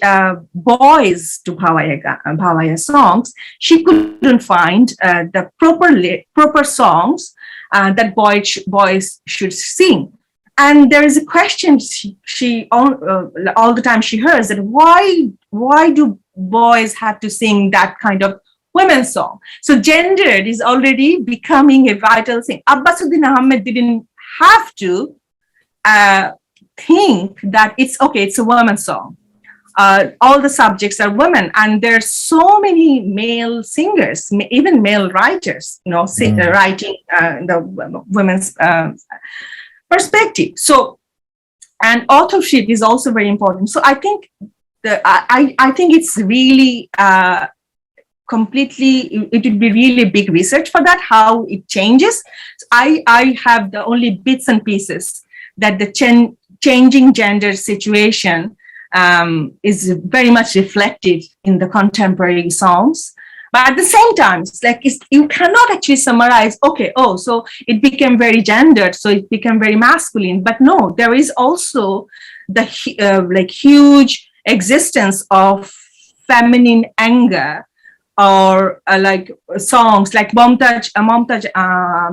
boys to Bhawaya songs. She couldn't find the proper songs that boys should sing. And there is a question she all the time she hears, that why do boys have to sing that kind of women's song? So gendered is already becoming a vital thing. Abbasuddin Ahmed didn't have to think that it's okay, it's a women's song. All the subjects are women, and there's so many male singers, even male writers, writing the women's perspective. So, and authorship is also very important. So I think I think it's really it would be really big research for that, how it changes. So I have the only bits and pieces that the changing gender situation is very much reflected in the contemporary songs. But at the same time, it's like you cannot actually summarize, so it became very gendered, so it became very masculine. But no, there is also the huge existence of feminine anger, or like songs like Mumtaj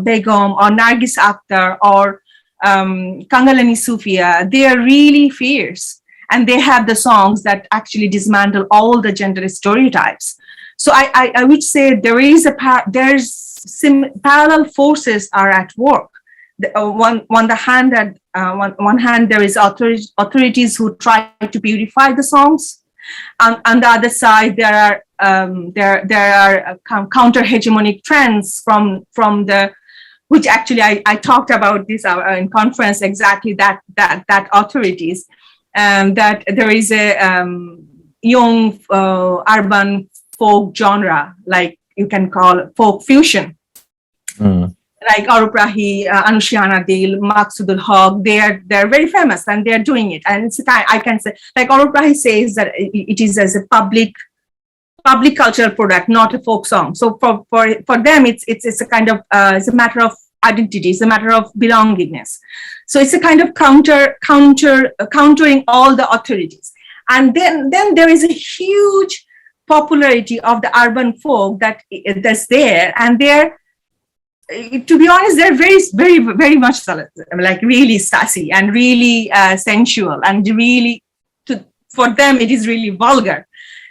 Begum or Nargis Akhtar or Kangalani Sufia. They are really fierce, and they have the songs that actually dismantle all the gender stereotypes. So I would say there's parallel forces are at work. On one hand, there is authorities who try to purify the songs. On the other side, there are counter hegemonic trends from the, which actually I talked about this in conference, exactly that authorities, that there is a young urban folk genre, like you can call folk fusion, like Arup Rahi, Anushiana Dil, Maksudul Haq. They're very famous and they're doing it. And it's I can say, like Arup Rahi says that it is as a public cultural product, not a folk song. So for them, it's a kind of it's a matter of identity, it's a matter of belongingness. So it's a kind of countering all the authorities. And then there is a huge popularity of the urban folk that's there, and they're, to be honest, they're very, very, very much like really sassy and really sensual, and really, for them it is really vulgar.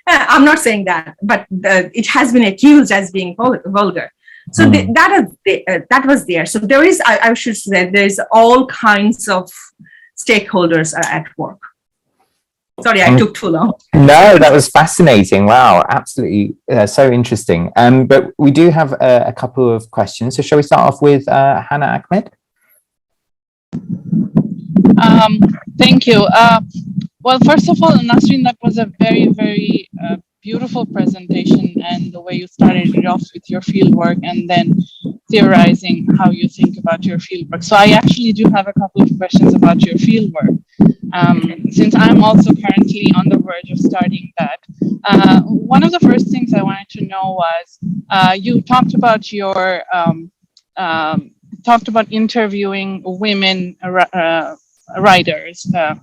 I'm not saying that, but it has been accused as being vulgar. So that was there. So there is, I should say, there is all kinds of stakeholders are at work. Sorry, I took too long. No, that was fascinating. Wow, absolutely, so interesting. But we do have a couple of questions. So shall we start off with Hannah Ahmed? Thank you. Well, first of all, Nasrin, that was a very, very beautiful presentation, and the way you started it off with your fieldwork and then theorizing how you think about your fieldwork. So I actually do have a couple of questions about your fieldwork. Since I'm also currently on the verge of starting that, one of the first things I wanted to know was you talked about your interviewing women writers, the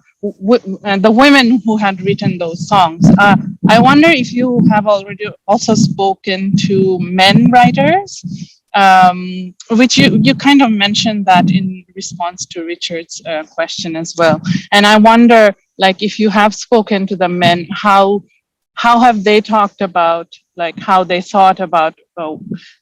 women who had written those songs. I wonder if you have already also spoken to men writers, which you kind of mentioned that in response to Richard's question as well. And I wonder, like, if you have spoken to the men, how have they talked about, like, how they thought about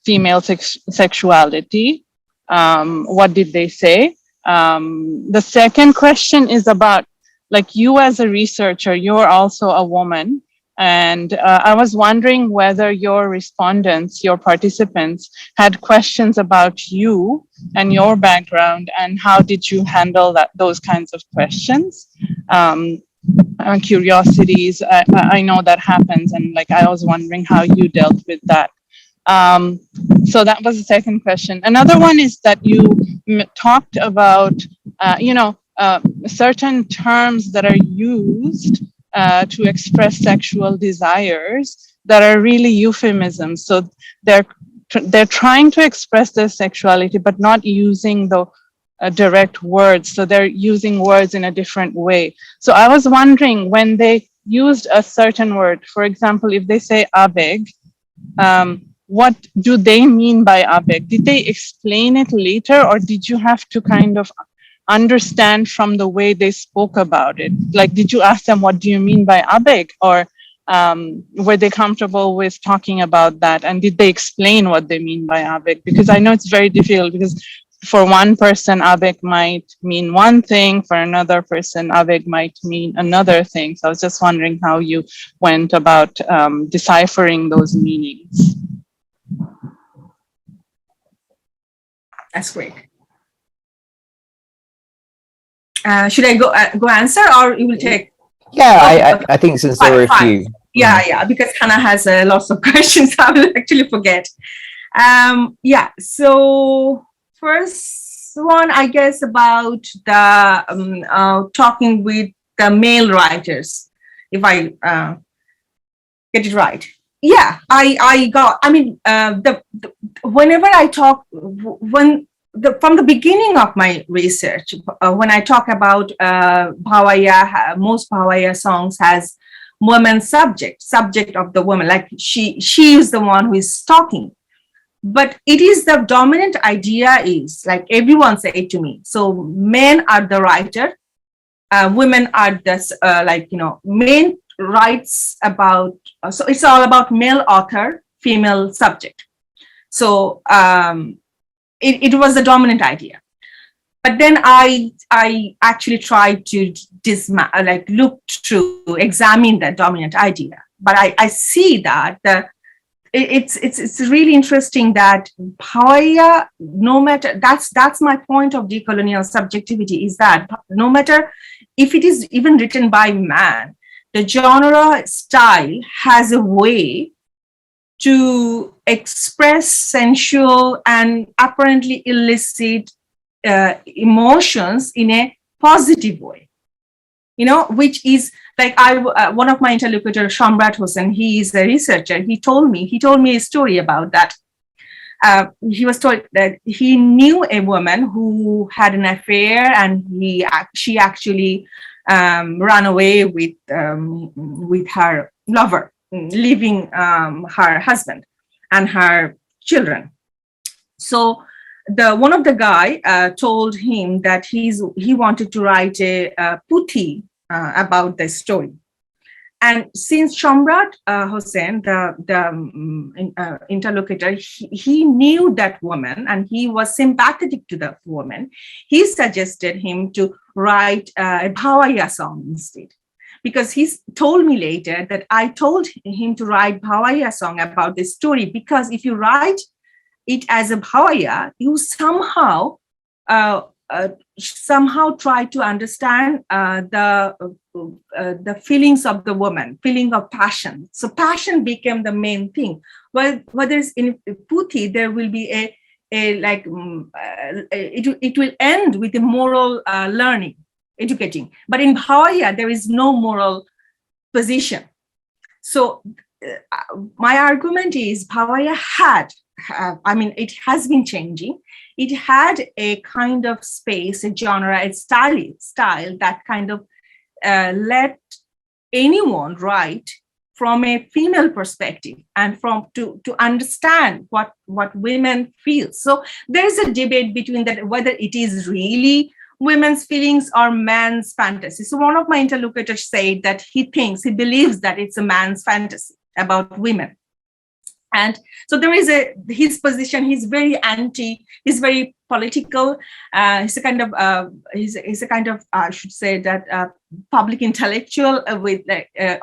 female sexuality? What did they say? The second question is about, like, you as a researcher, you're also a woman. And I was wondering whether your respondents, your participants, had questions about you and your background, and how did you handle those kinds of questions? Curiosities, I know that happens, and like I was wondering how you dealt with that. So that was the second question. Another one is that you talked about, certain terms that are used to express sexual desires that are really euphemisms. So they're trying to express their sexuality, but not using the direct words. So they're using words in a different way. So I was wondering, when they used a certain word, for example, if they say abeg, what do they mean by abeg? Did they explain it later, or did you have to kind of understand from the way they spoke about it? Like, did you ask them, what do you mean by abeg? Or were they comfortable with talking about that? And did they explain what they mean by abeg? Because I know it's very difficult, because for one person, abeg might mean one thing, for another person, abeg might mean another thing. So I was just wondering how you went about deciphering those meanings. That's great. Should I go answer, or you will take? Yeah, I think since there were a few. Yeah, because Hannah has lots of questions, I will actually forget. Yeah, so first one, I guess, about the talking with the male writers, if I get it right. Yeah, whenever I talk, from the beginning of my research, when I talk about Bhawaiya, most Bhawaiya songs has woman subject of the woman, like she is the one who is talking. But it is the dominant idea is, like everyone said to me, so men are the writer, women are the, men writes about, so it's all about male author, female subject. So it was the dominant idea. But then I actually tried to look through, examine that dominant idea. But I see that it's really interesting that Bhawaiya, no matter, that's my point of decolonial subjectivity, is that no matter if it is even written by man, the genre style has a way to express sensual and apparently illicit emotions in a positive way, which is like one of my interlocutors, Shamrat Hossain, he is a researcher. He told me a story about that. He was told that he knew a woman who had an affair, and she actually ran away with her lover, leaving her husband and her children. So one of the guy told him that he wanted to write a puthi about the story. And since Shamrat Hossain, the interlocutor, he knew that woman and he was sympathetic to the woman, he suggested him to write a Bhawaya song instead. Because he told me later that I told him to write Bhawaya song about this story, because if you write it as a Bhawaya, you somehow try to understand the feelings of the woman, feeling of passion. So passion became the main thing. Well, whether it's in Puthi, there will be it will end with a moral learning, educating. But in Bhawaya, there is no moral position. So my argument is Bhawaya it has been changing. It had a kind of space, a genre, a style that kind of let anyone write from a female perspective and to understand what women feel. So there is a debate between that, whether it is really women's feelings or man's fantasy. So one of my interlocutors said that he believes that it's a man's fantasy about women. And so there is his position, he's very political. He's a kind of, I should say that public intellectual with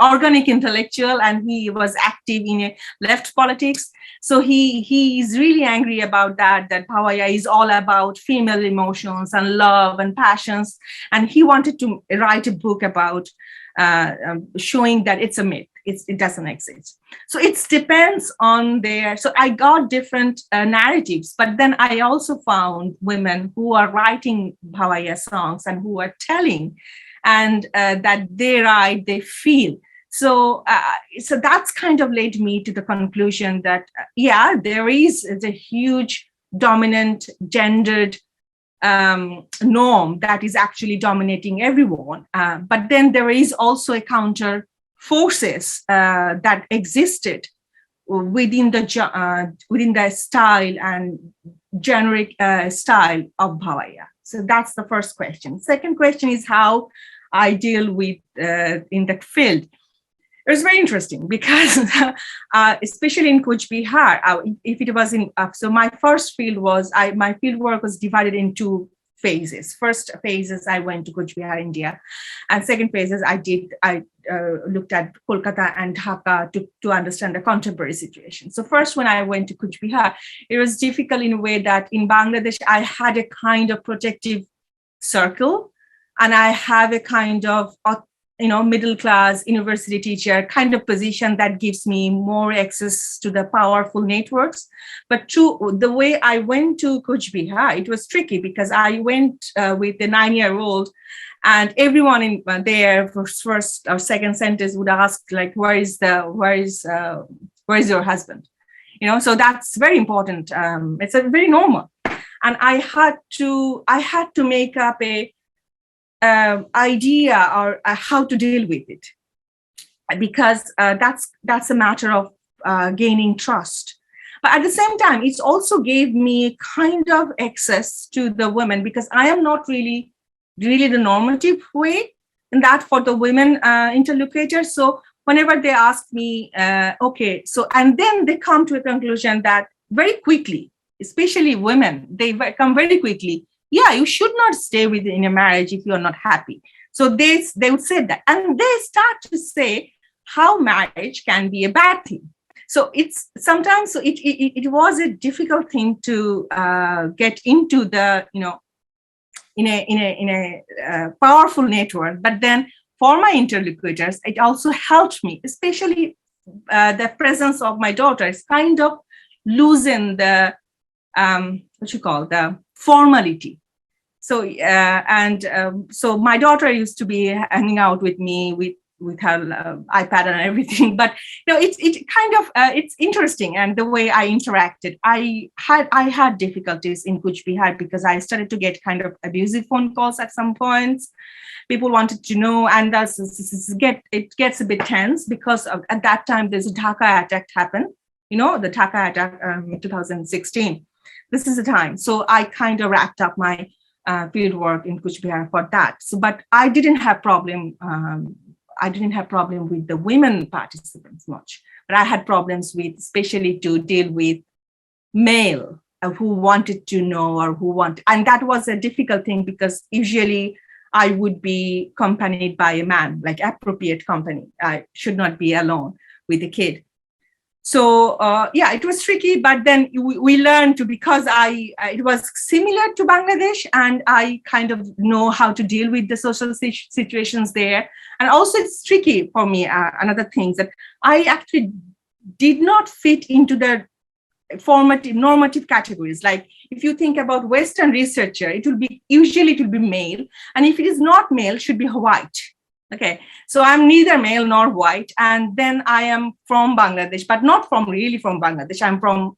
organic intellectual, and he was active in left politics. So he is really angry about that Bhawaya is all about female emotions and love and passions. And he wanted to write a book about showing that it's a myth. It doesn't exist. So it depends on so I got different narratives, but then I also found women who are writing Bhawaya songs and who are telling and that they write, they feel. So that's kind of led me to the conclusion that, there is a huge dominant gendered norm that is actually dominating everyone. But then there is also a counter forces that existed within the style and generic style of Bhawaya. So that's the first question. Second question is how I deal with in the field. It was very interesting because, especially in Kuch Bihar, if it was so my first field was, my field work was divided into phases. First phases, I went to Kuch Bihar, India, and second phases, I looked at Kolkata and Dhaka to understand the contemporary situation. So first, when I went to Kuch Bihar, it was difficult in a way that in Bangladesh, I had a kind of protective circle, and I have a kind of middle class university teacher kind of position that gives me more access to the powerful networks. But the way I went to Kuch Bihar, it was tricky because I went with a 9-year-old, and everyone in there for first or second sentence would ask, like, where is your husband? So that's very important. It's a very normal. And I had to make up a idea or how to deal with it, because that's a matter of gaining trust. But at the same time, it also gave me kind of access to the women, because I am not really the normative way in that for the women interlocutors. So whenever they ask me, and then they come to a conclusion that very quickly, especially women, they come very quickly, you should not stay within a marriage if you're not happy. So they would say that. And they start to say how marriage can be a bad thing. So it's sometimes, so it was a difficult thing to get into the, in a powerful network. But then for my interlocutors, it also helped me, especially the presence of my daughters kind of loosen the, the formality. So so my daughter used to be hanging out with me with her iPad and everything, but it kind of it's interesting, and the way I interacted, I had difficulties in Kuch Bihar because I started to get kind of abusive phone calls at some points. People wanted to know, and it gets a bit tense because at that time there's a Dhaka attack happened. The Dhaka attack in 2016. This is the time. So I kind of wrapped up my field work in Kuch Bihar for that. So, but I didn't have problem. I didn't have problem with the women participants much, but I had problems with, especially to deal with male who wanted to know and that was a difficult thing because usually I would be accompanied by a man, like appropriate company. I should not be alone with the kid. So it was tricky, but then we learned to, because it was similar to Bangladesh, and I kind of know how to deal with the social situations there. And also it's tricky for me, another thing that I actually did not fit into the normative categories. Like if you think about Western researcher, it will be male. And if it is not male, it should be white. Okay, so I'm neither male nor white, and then I am from Bangladesh, but not really from Bangladesh. I'm from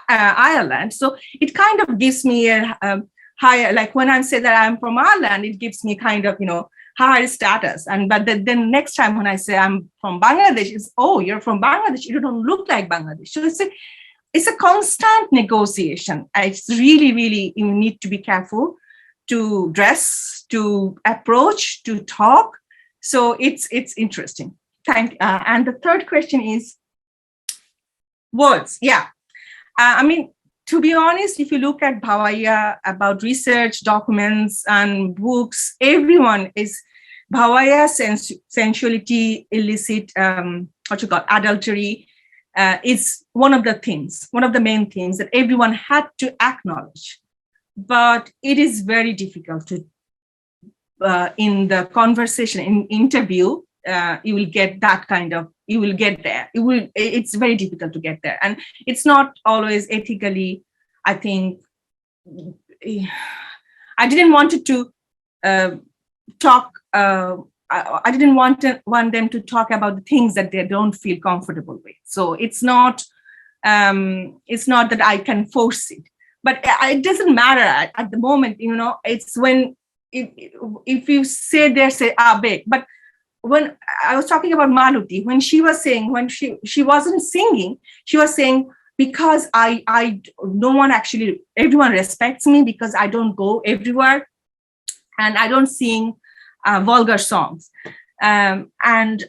Ireland, so it kind of gives me a higher. Like when I say that I'm from Ireland, it gives me kind of higher status. And but then next time when I say I'm from Bangladesh, it's, oh, you're from Bangladesh, you don't look like Bangladesh. So it's a constant negotiation. It's really, really, you need to be careful to dress, to approach, to talk. So it's interesting. And the third question is words. Yeah. I mean, to be honest, if you look at Bhawaiya, about research, documents, and books, everyone is Bhawaiya sensuality, illicit, adultery, is one of the main themes that everyone had to acknowledge. But it is very difficult to, in the conversation, in interview, you will get that kind of, you will get there. It's very difficult to get there. And it's not always ethically, I think, I didn't want to talk, I didn't want them to talk about the things that they don't feel comfortable with. So it's not that I can force it, but it doesn't matter at the moment, you know. It's when, if you say there, say big. But when I was talking about Maluti, when she was saying, when she wasn't singing, she was saying, because no one actually, everyone respects me because I don't go everywhere and I don't sing vulgar songs. Then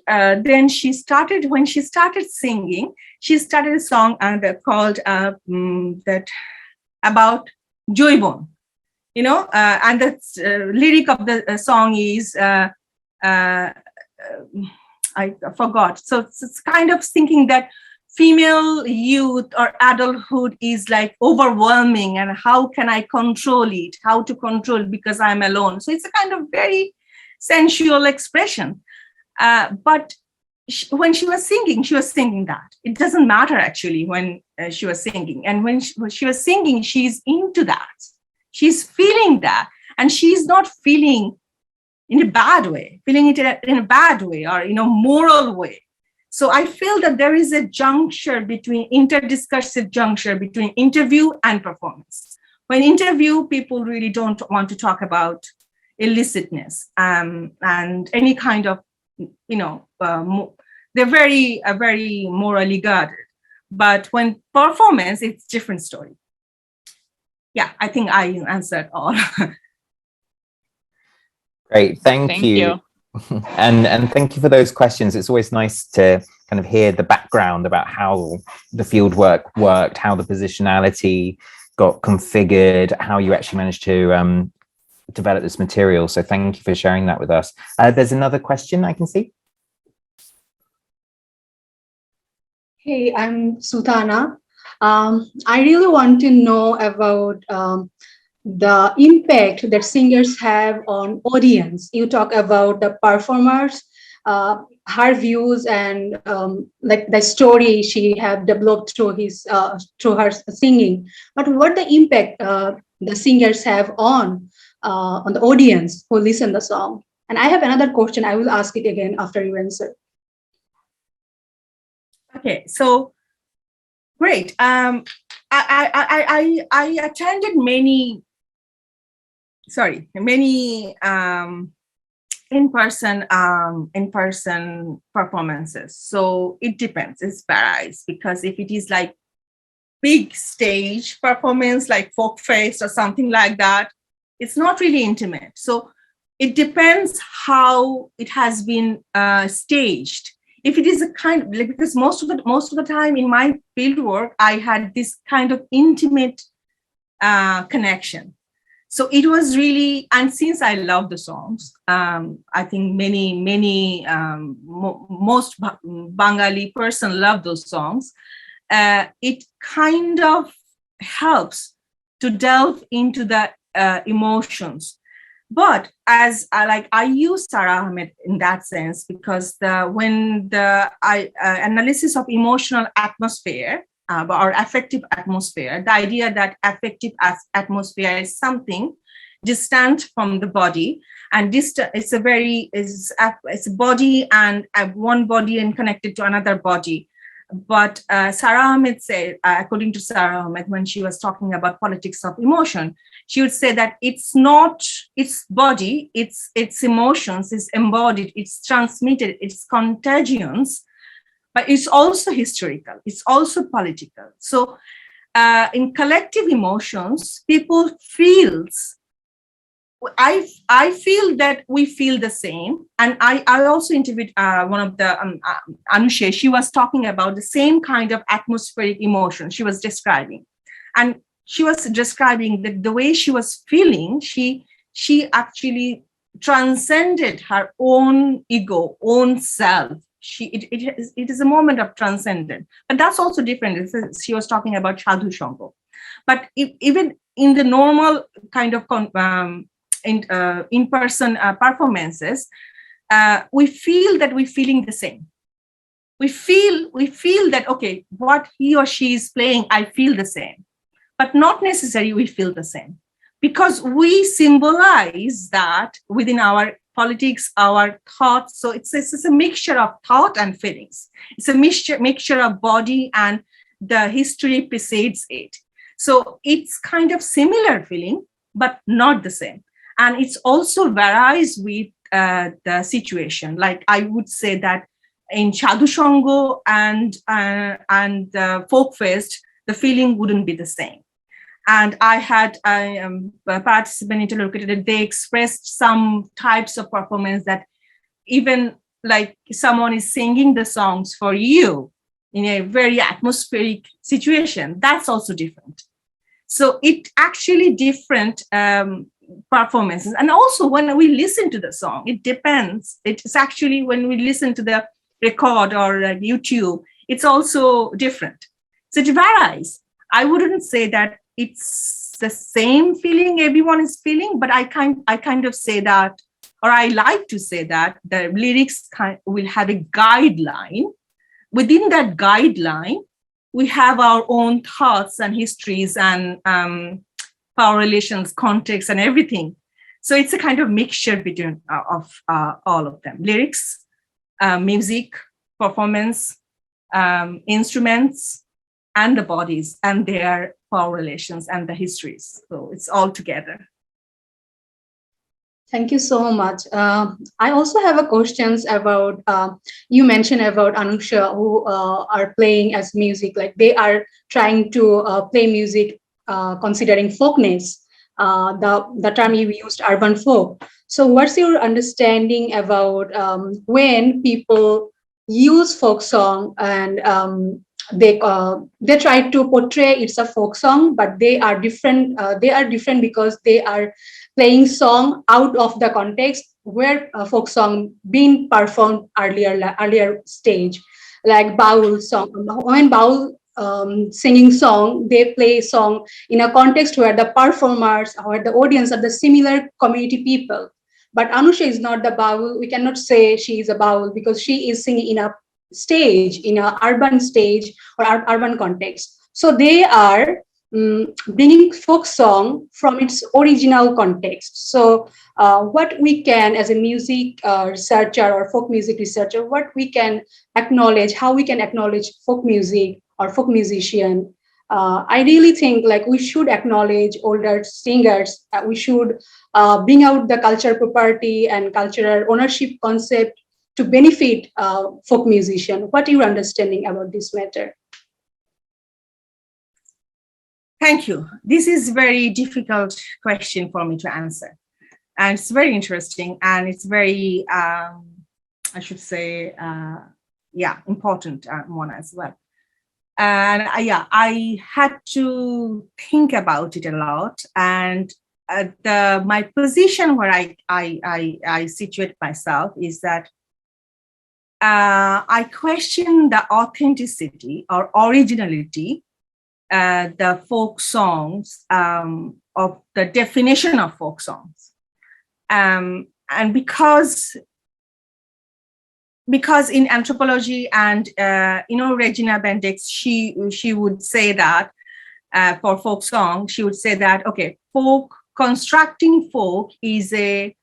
when she started singing, she started a song called that about Joybon, you know, and the lyric of the song is, I forgot. So it's kind of thinking that female youth or adulthood is like overwhelming, and how can I control it? How to control it because I'm alone. So it's a kind of very sensual expression. But when she was singing that. It doesn't matter actually when she was singing. And when she was singing, she's into that. She's feeling that. And she's not feeling in a bad way, feeling it in a bad way or, you know, moral way. So I feel that there is a juncture between, interdiscursive juncture between interview and performance. When interview, people really don't want to talk about illicitness and any kind of, you know, they're very morally guarded. But when performance, it's different story. Yeah, I think I answered all. Great, thank you. And thank you for those questions. It's always nice to kind of hear the background about how the fieldwork worked, how the positionality got configured, how you actually managed to develop this material. So thank you for sharing that with us. There's another question I can see. Hey, I'm Sutana. I really want to know about the impact that singers have on audience. You talk about the performers, her views, and like the story she have developed through her singing. But what the impact the singers have on the audience who listen the song? And I have another question. I will ask it again after you answer. Okay, so great. I attended many in-person performances. So it depends, it varies, because if it is like big stage performance like Folk Fest or something like that, it's not really intimate. So it depends how it has been staged. If it is a kind of, like, because most of the time in my field work, I had this kind of intimate connection. So it was really, and since I love the songs, I think most Bengali person love those songs. It kind of helps to delve into the emotions. But as I use Sarah Ahmed in that sense, because when the analysis of emotional atmosphere or affective atmosphere, the idea that affective atmosphere is something distant from the body, and it's a body and one body and connected to another body. But Sarah Ahmed said, according to Sarah Ahmed, when she was talking about politics of emotion, she would say that it's not its body, it's emotions, it's embodied, it's transmitted, it's contagions, but it's also historical, it's also political. So in collective emotions, people feels, I feel that we feel the same. And I also interviewed one of the, Anushe, she was talking about the same kind of atmospheric emotion she was describing. And she was describing that the way she was feeling, she actually transcended her own ego, own self. It is a moment of transcendence, but that's also different. She was talking about Sadhu Sangha. But even in the normal kind of in-person performances, we feel that we're feeling the same. We feel that, okay, what he or she is playing, I feel the same, but not necessarily we feel the same, because we symbolize that within our politics, our thoughts. So it's a mixture of thought and feelings. It's a mixture of body, and the history precedes it. So it's kind of similar feeling, but not the same. And it's also varies with the situation. Like I would say that in Sadhu Sangha and Folk Fest, the feeling wouldn't be the same. And I had a participant interlocutor, they expressed some types of performance that even like someone is singing the songs for you in a very atmospheric situation, that's also different. So it actually different performances. And also when we listen to the song, it depends. It's actually when we listen to the record or YouTube, it's also different. So it varies. I wouldn't say that it's the same feeling everyone is feeling, but I kind of say that, or I like to say that the lyrics will have a guideline. Within that guideline, we have our own thoughts and histories and power relations, context, and everything. So it's a kind of mixture between of all of them: lyrics, music, performance, instruments, and the bodies and their power relations and the histories. So it's all together. Thank you so much. I also have a questions about, you mentioned about Anusha, who are playing as music, like they are trying to play music considering folkness, the term you used, urban folk. So what's your understanding about when people use folk song and they try to portray it's a folk song, but they are different. They are different because they are playing song out of the context where a folk song being performed earlier stage, like baul song. When baul singing song, they play song in a context where the performers or the audience are the similar community people. But Anusha is not the baul. We cannot say she is a baul because she is singing in a stage, in an urban stage or urban context. So they are bringing folk song from its original context. So what we can, as a music researcher or folk music researcher, what we can acknowledge, how we can acknowledge folk music or folk musician. I really think like we should acknowledge older singers. We should bring out the cultural property and cultural ownership concept to benefit folk musician. What are your understanding about this matter? Thank you. This is a very difficult question for me to answer. And it's very interesting and it's very, I should say, important one as well. And I had to think about it a lot. And my position where I situate myself is that I question the authenticity or originality, the folk songs, of the definition of folk songs. And because in anthropology and, Regina Bendix, she would say that for folk song, she would say that, okay, constructing folk is a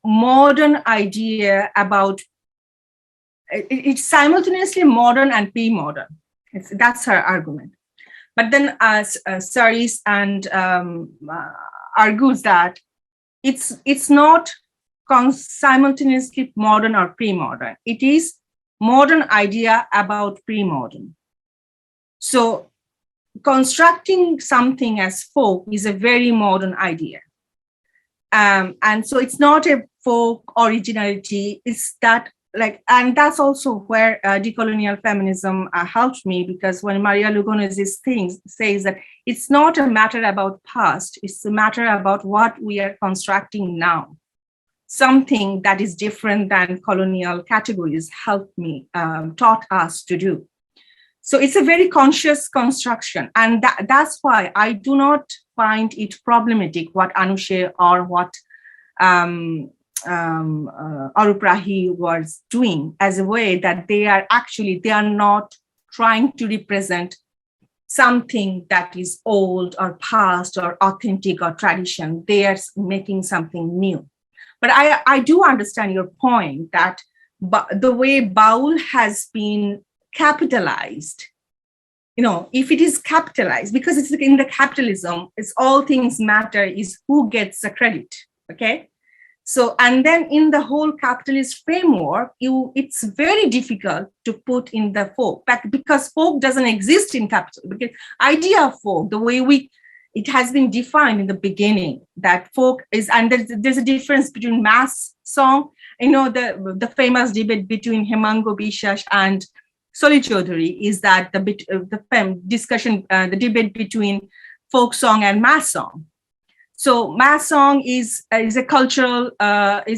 modern idea about it's simultaneously modern and pre-modern. That's her argument. But then Saris and argues that it's not simultaneously modern or pre-modern. It is modern idea about pre-modern. So constructing something as folk is a very modern idea. And so it's not a folk originality, it's that like, and that's also where decolonial feminism helped me, because when Maria Lugonez's says that it's not a matter about past, it's a matter about what we are constructing now. Something that is different than colonial categories helped me, taught us to do. So it's a very conscious construction. And that's why I do not find it problematic what Anushe or what Aruprahi was doing, as a way that they are not trying to represent something that is old or past or authentic or tradition. They are making something new. But I do understand your point that the way Baul has been capitalized, if it is capitalized, because it's in the capitalism, it's all things matter is who gets the credit, okay? So, and then in the whole capitalist framework, it's very difficult to put in the folk, because folk doesn't exist in capital. Because idea of folk, the way it has been defined in the beginning, that folk is, and there's a difference between mass song, the famous debate between Hemango Biswas and Soli Chaudhary is that the debate between folk song and mass song. So mass song is a cultural what do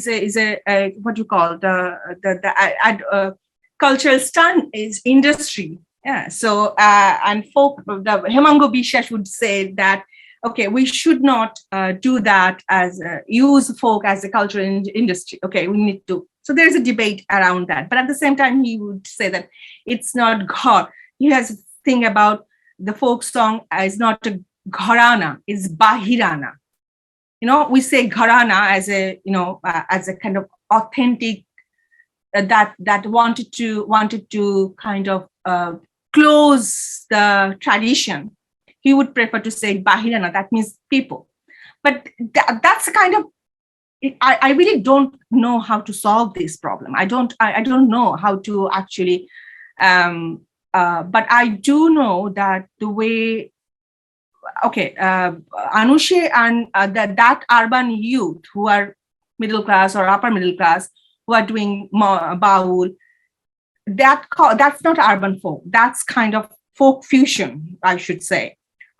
you call the cultural stunt is industry. Yeah. So and folk, the Hemango Biswas would say that, okay, we should not do that as use folk as a cultural industry. Okay, we need to. So there's a debate around that. But at the same time, he would say that it's not God. He has a thing about the folk song is not a gharana, it's bahirana. We say gharana as a kind of authentic that wanted to kind of close the tradition. He would prefer to say bahirana, that means people. But that's a kind of, I really don't know how to solve this problem. I don't know how to actually, but I do know that the way, okay, Anushe and that urban youth who are middle class or upper middle class who are doing baul, that's not urban folk. That's kind of folk fusion, I should say.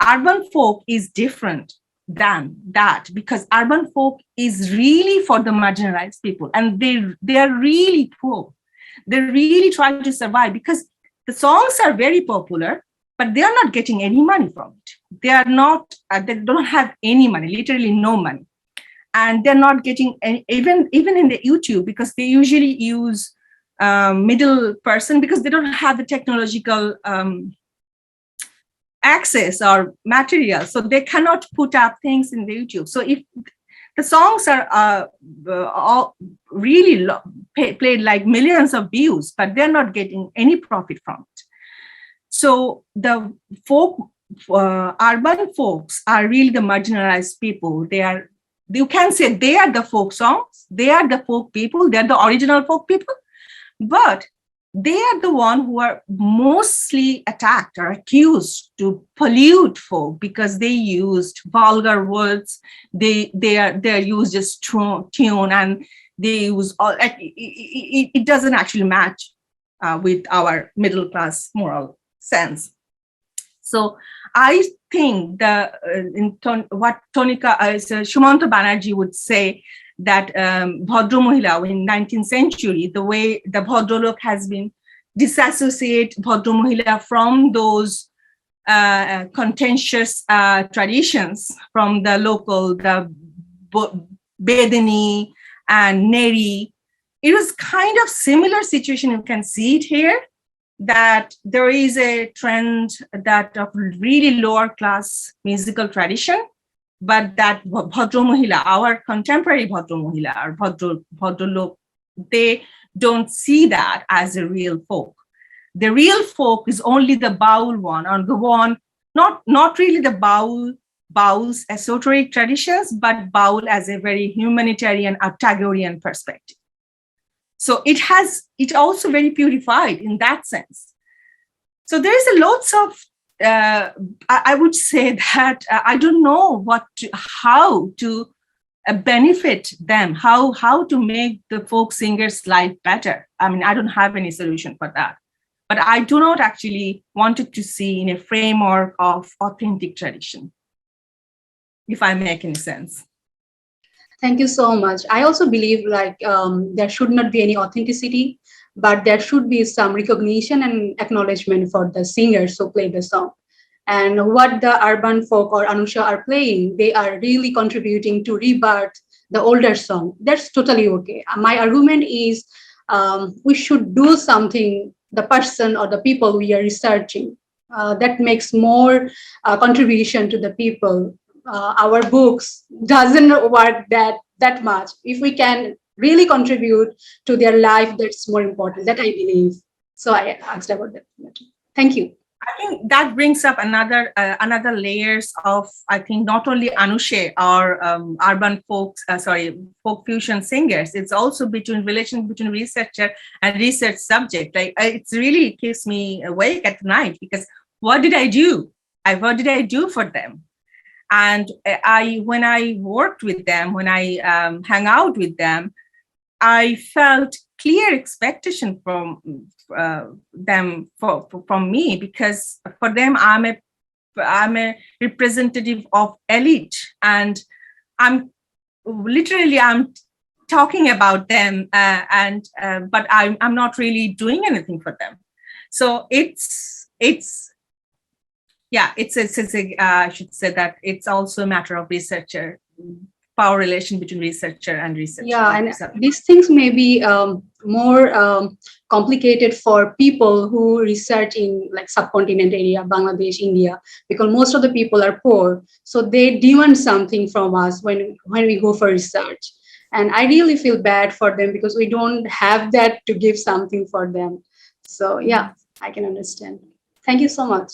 Urban folk is different than that, because urban folk is really for the marginalized people, and they are really poor. They really try to survive, because the songs are very popular, but they are not getting any money from it. They are not, they don't have any money, literally no money. And they're not getting any, even in the YouTube, because they usually use middle person, because they don't have the technological access or material. So they cannot put up things in the YouTube. So if the songs are all really played like millions of views, but they're not getting any profit from it. So the folk, urban folks are really the marginalized people. You can say they are the folk songs, they are the folk people, they're the original folk people, but they are the one who are mostly attacked or accused to pollute folk, because they used vulgar words, they're used as tune, and they use all. It doesn't actually match with our middle class moral sense. So I think what Tonika, Shumanta Banerjee would say, that Bhadra Mohila in 19th century, the way the Bhadralok has been disassociate Bhadra Mohila from those contentious traditions from the local, the Bedini and Neri. It was kind of similar situation. You can see it here, that there is a trend that of really lower class musical tradition, but that Bhadra Mohila, our contemporary Bhadra Mohila or Bhadralok, they don't see that as a real folk. The real folk is only the Baul one, or the one, not really the Baul's esoteric traditions, but Baul as a very humanitarian, Pythagorean perspective. So it also very purified in that sense. So there's a lots of, I would say that I don't know how to benefit them, how to make the folk singers' life better. I mean, I don't have any solution for that. But I do not actually want it to see in a framework of authentic tradition, if I make any sense. Thank you so much. I also believe like there should not be any authenticity, but there should be some recognition and acknowledgement for the singers who play the song. And what the urban folk or Anusha are playing, they are really contributing to rebirth the older song. That's totally okay. My argument is we should do something, the person or the people we are researching. That makes more contribution to the people. Our books doesn't work that much. If we can really contribute to their life, that's more important. That I believe. So I asked about that. Thank you. I think that brings up another layers of, I think, not only Anushe or urban folk fusion singers. It's also relation between researcher and research subject. Like it really keeps me awake at night, because what did I do? What did I do for them? And when I worked with them, when I hang out with them, I felt clear expectation from them from me, because for them I'm a representative of elite, and I'm talking about them, but I'm not really doing anything for them. So I should say that it's also a matter of researcher, power relation between researcher and researcher. Yeah, and these things may be more complicated for people who research in like subcontinent area, Bangladesh, India, because most of the people are poor. So they demand something from us when we go for research. And I really feel bad for them because we don't have that to give something for them. So yeah, I can understand. Thank you so much.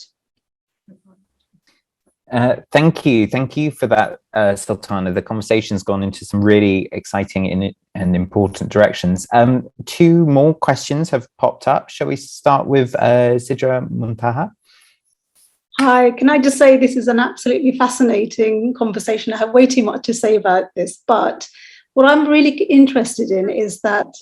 Thank you for that, Sultana. The conversation's gone into some really exciting and important directions. Two more questions have popped up. Shall we start with Sidra Muntaha? Hi, can I just say this is an absolutely fascinating conversation. I have way too much to say about this, but what I'm really interested in is that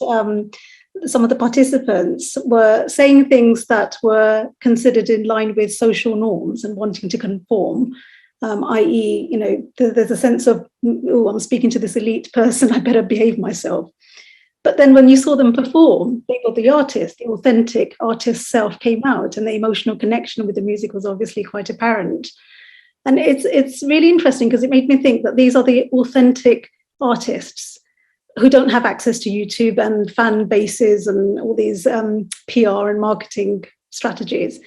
some of the participants were saying things that were considered in line with social norms and wanting to conform, i.e., there's a sense of, oh, I'm speaking to this elite person, I better behave myself. But then when you saw them perform, they were the artist, the authentic artist self came out, and the emotional connection with the music was obviously quite apparent. And it's really interesting because it made me think that these are the authentic artists who don't have access to YouTube and fan bases and all these PR and marketing strategies.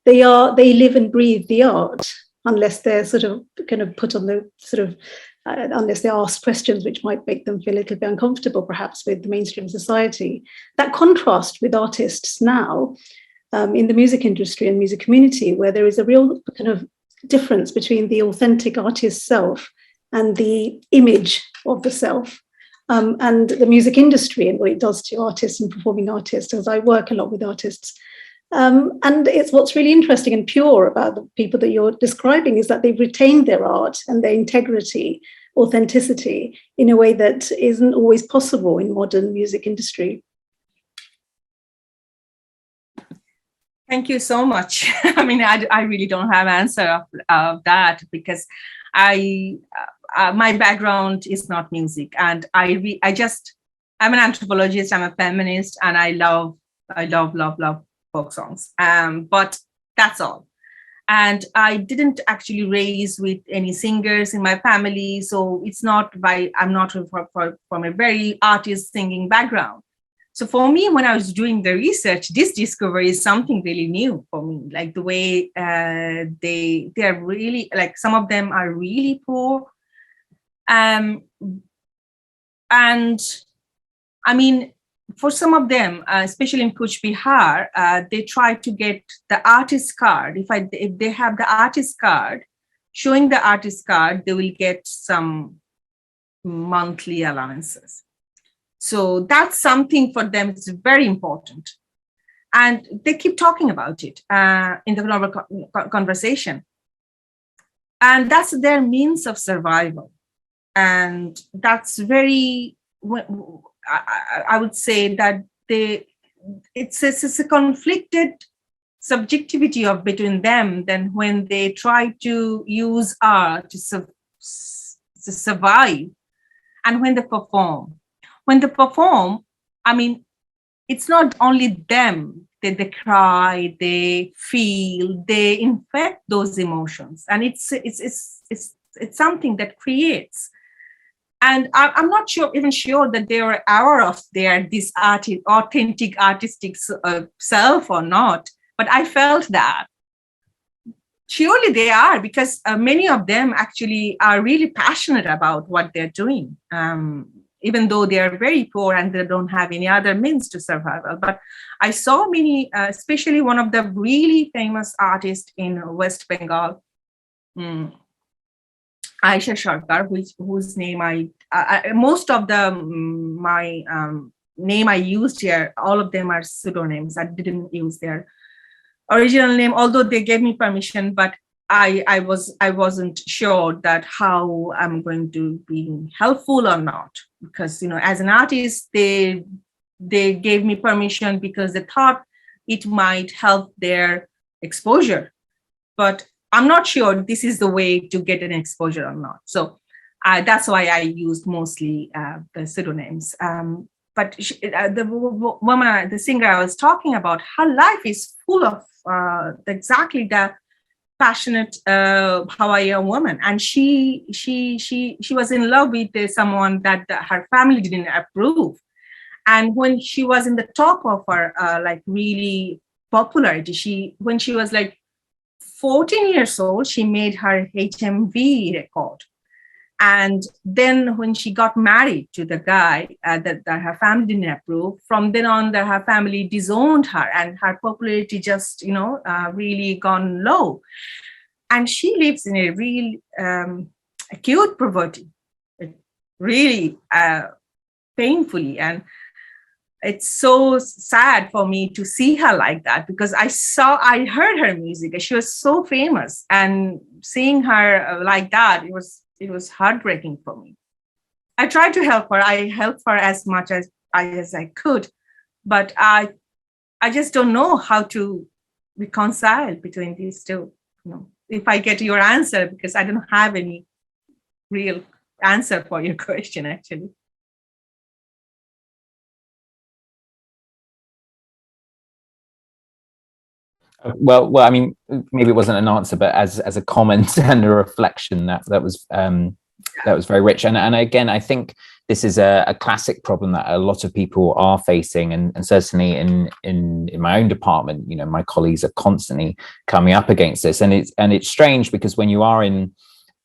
They live and breathe the art, unless they're sort of kind of put on the sort of, unless they're asked questions which might make them feel a little bit uncomfortable, perhaps, with the mainstream society. That contrast with artists now in the music industry and music community, where there is a real kind of difference between the authentic artist self and the image of the self. And the music industry and what it does to artists and performing artists, as I work a lot with artists. And it's what's really interesting and pure about the people that you're describing is that they've retained their art and their integrity, authenticity, in a way that isn't always possible in modern music industry. Thank you so much. I mean, I really don't have an answer of that, because my background is not music, and I'm an anthropologist, I'm a feminist, and I love folk songs. But that's all. And I didn't actually raise with any singers in my family, so it's not I'm not from a very artist singing background. So for me, when I was doing the research, this discovery is something really new for me. Like the way they are really, like, some of them are really poor. And I mean, for some of them, especially in Kuch Bihar, they try to get the artist card. If they have the artist card, showing the artist card, they will get some monthly allowances. So that's something for them. It's very important. And they keep talking about it in the normal conversation. And that's their means of survival. And that's very, I would say that it's a conflicted subjectivity of between them than when they try to use art to survive and when they perform. When they perform, I mean, it's not only them that they cry, they feel, they infect those emotions, and it's something that creates. And I'm not even sure that they are aware of this authentic artistic self or not, but I felt that. Surely they are, because many of them actually are really passionate about what they're doing. Even though they are very poor and they don't have any other means to survival. But I saw many, especially one of the really famous artists in West Bengal, Aisha Sharkar, whose name most of my name I used here, all of them are pseudonyms. I didn't use their original name, although they gave me permission, but I wasn't sure that how I'm going to be helpful or not, because as an artist they gave me permission because they thought it might help their exposure, but I'm not sure this is the way to get an exposure or not. So that's why I used mostly the pseudonyms. But the woman, the singer I was talking about, her life is full of exactly the passionate Bhawaiya woman, and she was in love with someone that her family didn't approve. And when she was in the top of her like really popularity, when she was like 14 years old, she made her HMV record. And then when she got married to the guy that her family didn't approve, from then on, her family disowned her, and her popularity just, really gone low. And she lives in a real acute poverty, really painfully. And it's so sad for me to see her like that, because I heard her music. She was so famous, and seeing her like that, it was heartbreaking for me. I tried to help her. I helped her as much as I could, but I just don't know how to reconcile between these two. If I get your answer, because I don't have any real answer for your question, actually. Well, I mean, maybe it wasn't an answer, but as a comment and a reflection, that was very rich. And again, I think this is a classic problem that a lot of people are facing, and certainly in my own department, my colleagues are constantly coming up against this, and it's strange because when you are in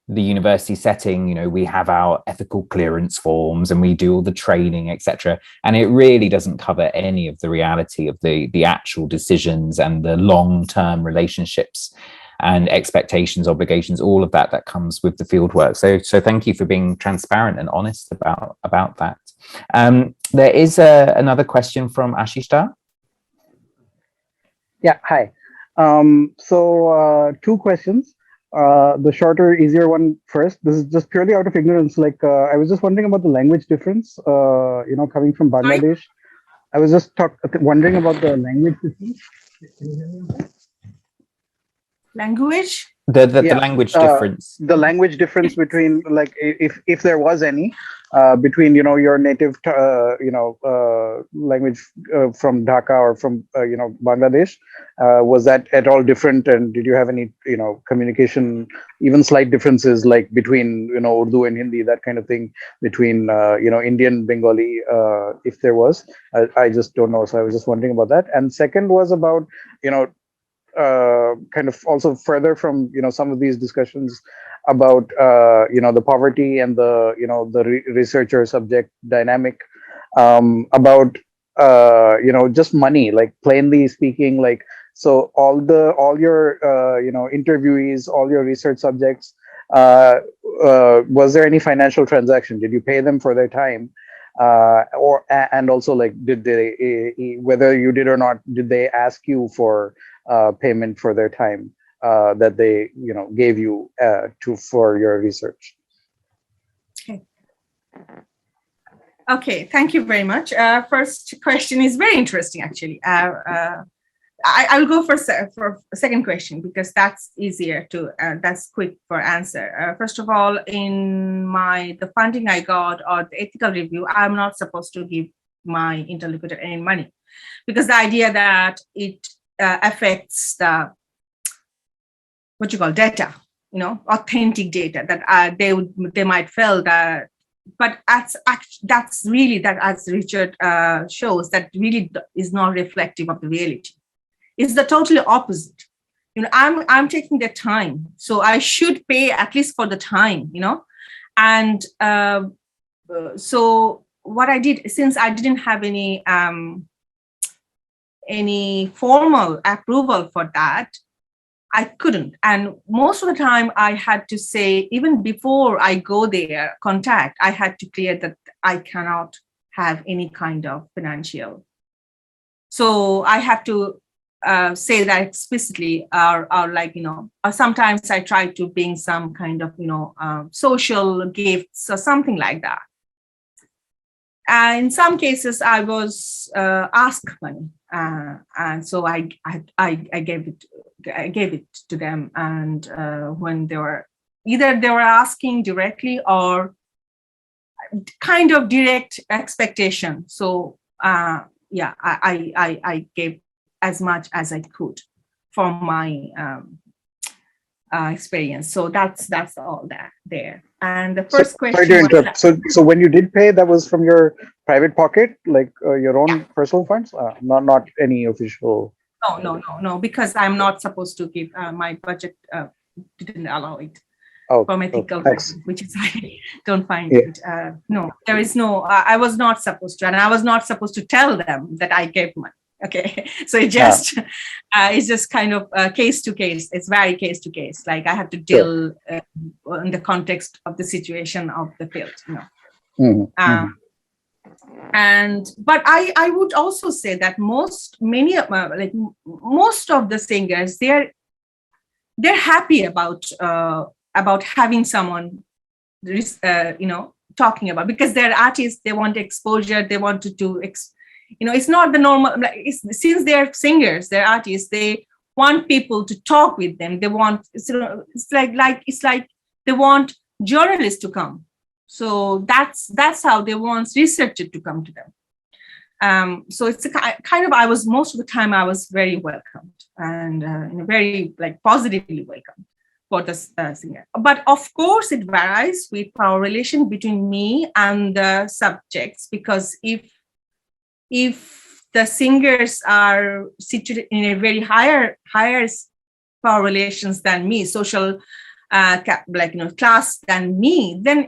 the university setting, we have our ethical clearance forms and we do all the training, etc. And it really doesn't cover any of the reality of the actual decisions and the long-term relationships and expectations, obligations, all of that comes with the field work. So thank you for being transparent and honest about that. There is another question from Ashishta. Yeah, hi. So 2 questions. The shorter, easier one first. This is just purely out of ignorance. Like, I was just wondering about the language difference, coming from Bangladesh. I was just wondering about the language difference. Language? The language difference. The language difference between, like, if there was any, between, your native, language from Dhaka or from, Bangladesh. Was that at all different? And did you have any, communication, even slight differences, like between, Urdu and Hindi, that kind of thing, between, Indian, Bengali, if there was? I just don't know. So I was just wondering about that. And second was about, kind of also further from some of these discussions about the poverty and the the researcher subject dynamic, about just money, like plainly speaking, like, so all your interviewees, all your research subjects, was there any financial transaction? Did you pay them for their time? And also, like, did they, whether you did or not, did they ask you for payment for their time that they gave you for your research? Okay, thank you very much. First question is very interesting, actually. I will go for second question because that's easier to, that's quick for answer. First of all, in the funding I got or the ethical review, I'm not supposed to give my interlocutor any money because the idea that it affects the, what you call, data, authentic data that they might feel that. But that's really, that, as Richard shows, that really is not reflective of the reality. It's the totally opposite. I'm taking the time, so I should pay at least for the time, And so what I did, since I didn't have any formal approval for that, I couldn't. And most of the time I had to say, even before I go there, contact, I had to clear that I cannot have any kind of financial. So I have to say that explicitly, or like, or sometimes I try to bring some kind of, social gifts or something like that. In some cases, I was asked money, and so I gave it to them. And when they were asking directly or kind of direct expectation. So yeah, I gave as much as I could from my experience. So that's all that there. And the first question. Sorry to interrupt. So when you did pay, that was from your private pocket, like your own personal funds, not any official. No, because I'm not supposed to give. My budget didn't allow it. From ethical, which is I don't find it. No, there is no. I was not supposed to, and I was not supposed to tell them that I gave money. Okay, so it's just kind of case to case. It's very case to case. Like I have to deal in the context of the situation of the field. But I would also say that most of the singers, they're happy about having someone talking about, because they're artists, they want exposure, they want to do it's not the normal, since they're singers, they're artists, they want people to talk with them. They want, it's like they want journalists to come. So that's how they want researchers to come to them. So it's a kind of, most of the time I was very welcomed and very positively welcomed for the singer. But of course it varies with power relation between me and the subjects, because if the singers are situated in a very higher power relations than me, social class than me, then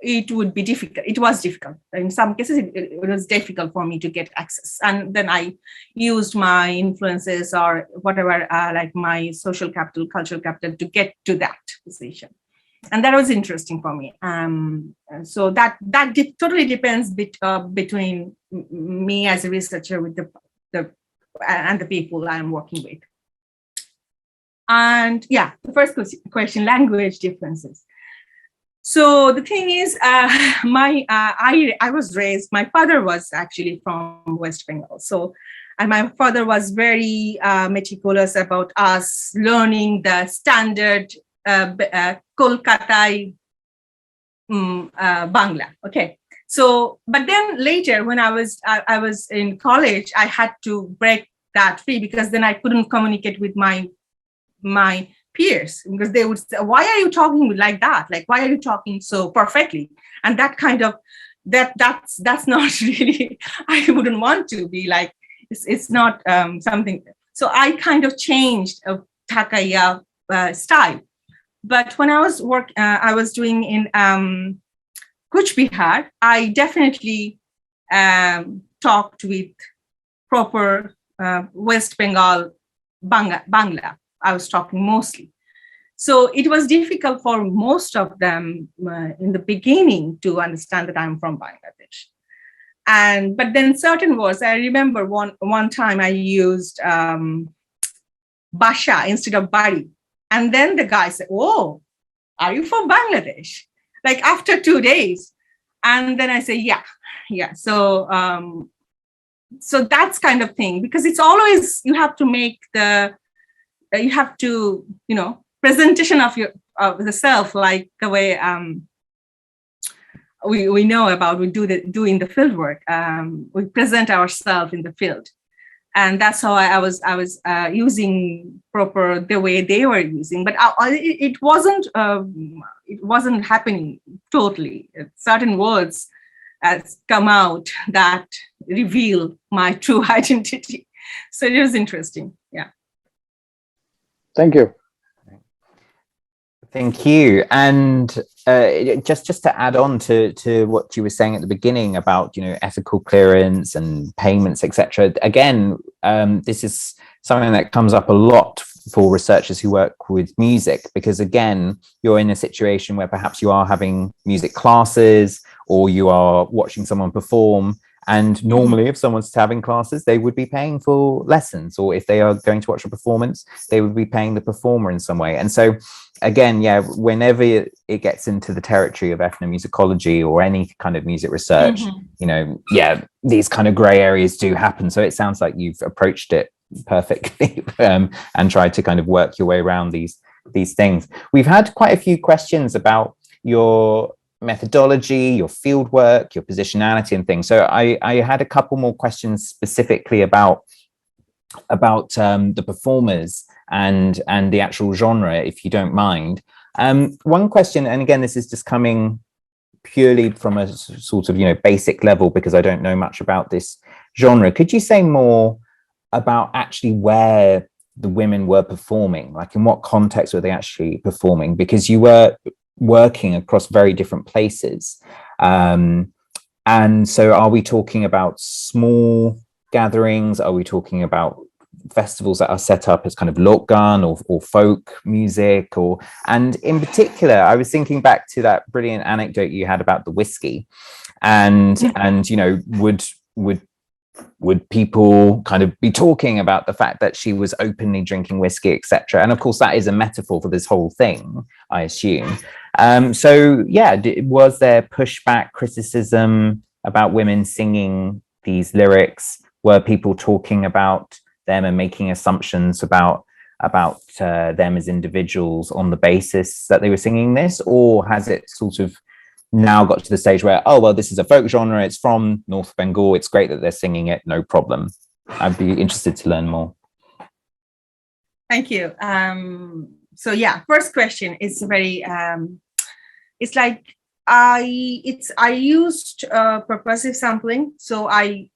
it would be difficult. It was difficult. In some cases, it was difficult for me to get access. And then I used my influences or whatever, like my social capital, cultural capital, to get to that position. And that was interesting for me. So that totally depends between me as a researcher with and the people I'm working with. And yeah, the first question, language differences. So the thing is, I was raised, my father was actually from West Bengal. So, and my father was very meticulous about us learning the standard Kolkata Bangla. Okay. So, but then later when I was in college, I had to break that free, because then I couldn't communicate with my peers, because they would say, why are you talking like that? Like, why are you talking so perfectly? And that kind of, that's not really, I wouldn't want to be like, it's not something. So I kind of changed a Thakaiya style. But when I was doing in Kuch Bihar, I definitely talked with proper West Bengal Bangla. I was talking mostly. So it was difficult for most of them in the beginning to understand that I'm from Bangladesh. But then certain words, I remember one time I used Basha instead of Bari. And then the guy said, "Oh, are you from Bangladesh?" Like after 2 days. And then I say, yeah. So that's kind of thing, because it's always, you have to make presentation of the self, like the way we know about, we doing the field work. We present ourselves in the field. And that's how I was using proper the way they were using, but it wasn't happening totally. Certain words has come out that reveal my true identity. So it was interesting. Yeah. Thank you. Thank you. And just to add on to what you were saying at the beginning about, ethical clearance and payments, etc. Again, this is something that comes up a lot for researchers who work with music, because again, you're in a situation where perhaps you are having music classes or you are watching someone perform. And normally, if someone's having classes, they would be paying for lessons, or if they are going to watch a performance, they would be paying the performer in some way. And so, again, whenever it gets into the territory of ethnomusicology or any kind of music research, these kind of grey areas do happen. So it sounds like you've approached it perfectly and tried to kind of work your way around these things. We've had quite a few questions about your methodology, your field work, your positionality and things. So I had a couple more questions specifically about the performers and the actual genre, if you don't mind. One question, and again, this is just coming purely from a sort of basic level, because I don't know much about this genre. Could you say more about actually where the women were performing, like in what context were they actually performing? Because you were working across very different places. And so are we talking about small gatherings? Are we talking about festivals that are set up as kind of lokgan or folk music? And in particular, I was thinking back to that brilliant anecdote you had about the whiskey, and would people kind of be talking about the fact that she was openly drinking whiskey, etc.? And of course, that is a metaphor for this whole thing, I assume. Was there pushback, criticism about women singing these lyrics? Were people talking about them and making assumptions about them as individuals on the basis that they were singing this? Or has it sort of now got to the stage where, this is a folk genre, it's from North Bengal, it's great that they're singing it, no problem? I'd be interested to learn more. Thank you. First question is very, it's like I used purposive sampling. So I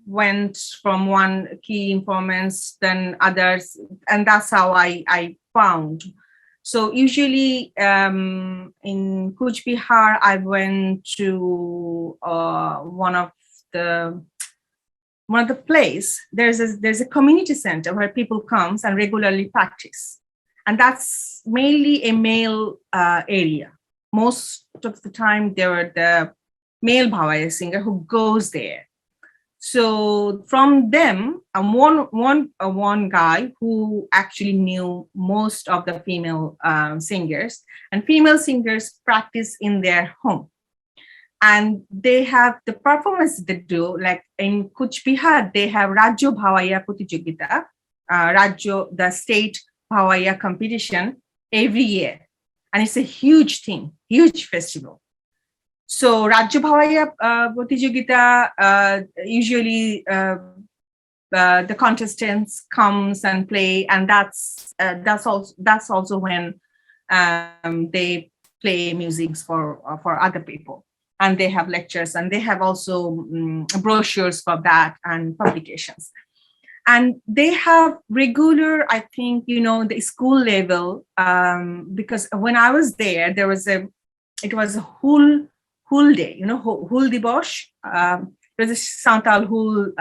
went from one key informants, then others, and that's how I found. So usually in Kuch Bihar, I went to one of the place. There's a community center where people comes and regularly practice, and that's mainly a male area. Most of the time, there were the male bhawaya singer who goes there. So from them, one guy who actually knew most of the female singers, and female singers practice in their home. And they have the performance they do, like in Kuch Bihar, they have Rajyo Bhawaya Pratijogita, the state Bhawaya competition every year. And it's a huge thing, huge festival. So Rajyo Bhawaya Pratijogita, usually the contestants comes and play, and that's also when they play music for other people, and they have lectures, and they have also brochures for that and publications. And they have regular, I think, the school level, because when I was there, it was a whole day, Hul Dibosh. there's a Santal whole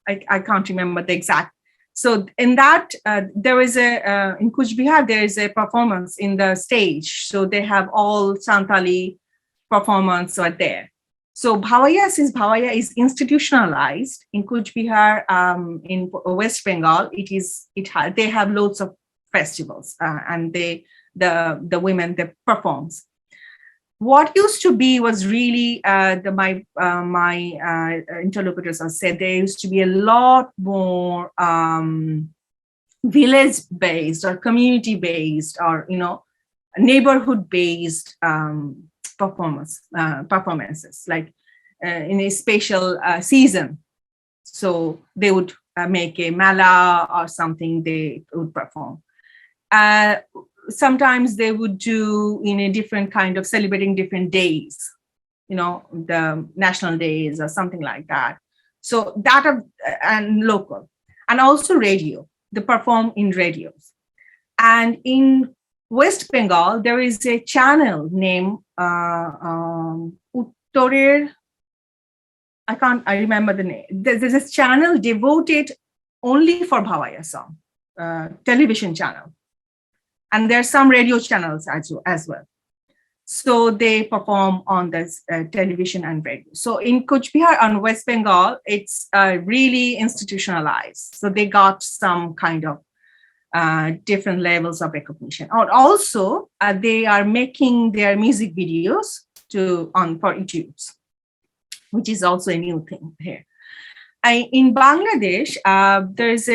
I can't remember the exact. So in that, there is in Kuch Bihar, there is a performance in the stage. So they have all Santali performance are there. So Bhawaya, since Bhawaya is institutionalized in Kuch Bihar, in West Bengal, they have loads of festivals, and the women that performs. What used to be was really my interlocutors have said there used to be a lot more village-based or community-based or neighborhood-based performances, like in a special season. So they would make a mala or something they would perform. Sometimes they would do in a different kind of celebrating different days, the national days or something like that. So that and local, and also radio. They perform in radios. And in West Bengal, there is a channel named Uttorer. I remember the name. There's a channel devoted only for Bhawaya song, television channel. And there are some radio channels as well. So they perform on this television and radio. So in Kuch Bihar and West Bengal, it's really institutionalized. So they got some kind of different levels of recognition. Also, they are making their music videos for YouTube, which is also a new thing here. In Bangladesh, there's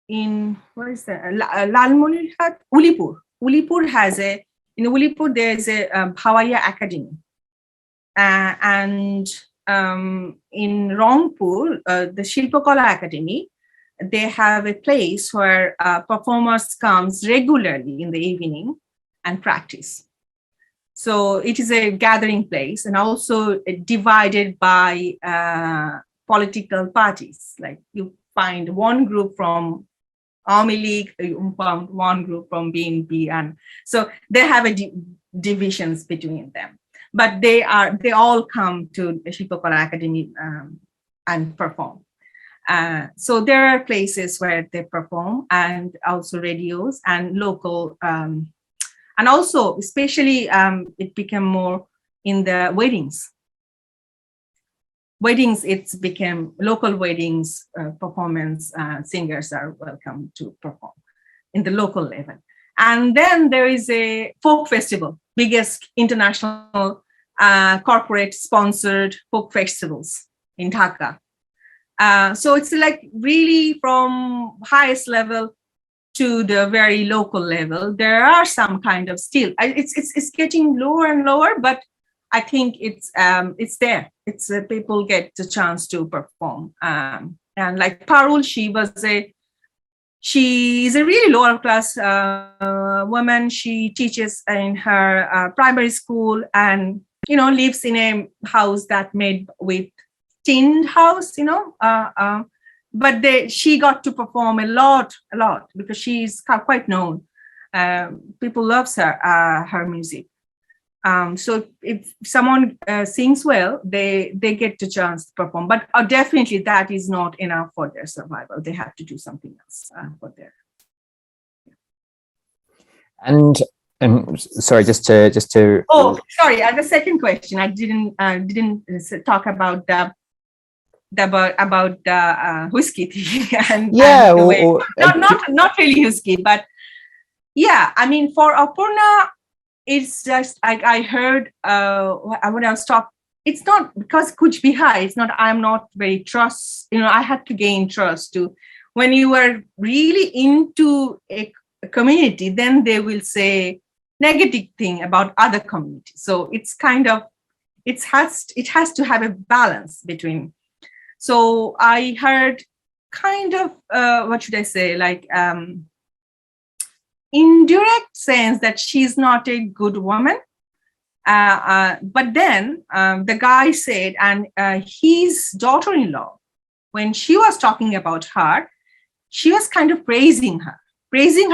in what is that? Lalmonirhat, Ulipur. Ulipur has in Ulipur there's a Bhawaya Academy, and in Rangpur, the Shilpakala Academy, they have a place where performers comes regularly in the evening and practice. So it is a gathering place, and also divided by political parties. Like you find one group from Army League, you found one group from BNP, and so they have divisions between them. But they all come to Shilpakala Academy and perform. So there are places where they perform, and also radios and local, and also especially it became more in the weddings. Weddings, it's became local weddings performance. Singers are welcome to perform in the local level. And then there is a folk festival, biggest international corporate sponsored folk festivals in Dhaka. So it's like really from highest level to the very local level. There are some kind of still, it's getting lower and lower, but I think it's there. It's people get the chance to perform. And like Parul, she is a really lower class woman. She teaches in her primary school, and lives in a house that made with tin house. But she got to perform a lot because she's quite known. People loves her music. So if someone sings well, they get the chance to perform. But definitely that is not enough for their survival. They have to do something else for their. And sorry, just to. Oh, sorry. The second question, I didn't talk about the whiskey thing and yeah, and the way, not really whiskey, but yeah. I mean, for Aparna. It's just I heard when I was talking. It's not because Kuch Bihar. It's not. I'm not very trust. I had to gain trust to. When you were really into a community, then they will say negative thing about other communities. So it's kind of it has to have a balance between. So I heard kind of what should I say, like. Indirect sense that she's not a good woman. But then the guy said, and his daughter-in-law, when she was talking about her, she was kind of praising her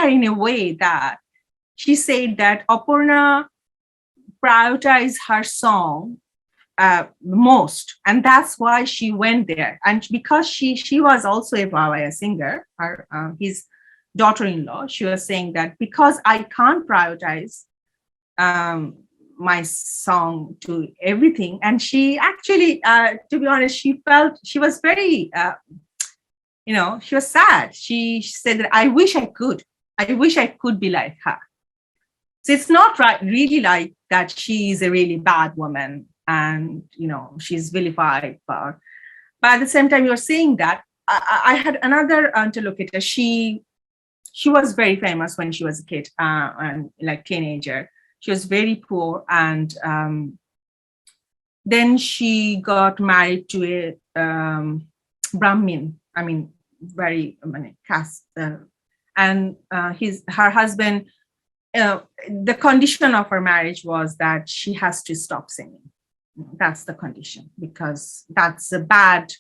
in a way that she said that Aparna prioritize her song most, and that's why she went there. And because she was also a bhawaya singer, her his daughter-in-law, she was saying that because I can't prioritize my song to everything, and she actually, to be honest, she felt, she was very, she was sad. She said that I wish I could be like her. So it's not really like that she is a really bad woman and, she's vilified for. But at the same time, you're saying that, I had another interlocutor. She was very famous when she was a kid and like teenager. She was very poor, and then she got married to a Brahmin. I mean, very caste, and her husband. The condition of her marriage was that she has to stop singing. That's the condition, because that's a bad.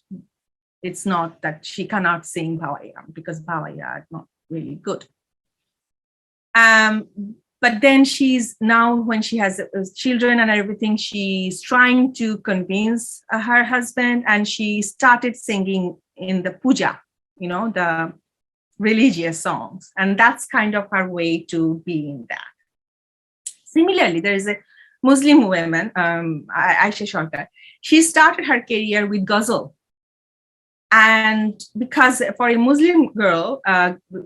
It's not that she cannot sing bhawaya, because bhawaya is not really good. But then she's now, when she has children and everything, she's trying to convince her husband, and she started singing in the puja, the religious songs. And that's kind of her way to be in that. Similarly, there is a Muslim woman, Aisha Sharkar. She started her career with ghazal. And because for a Muslim girl,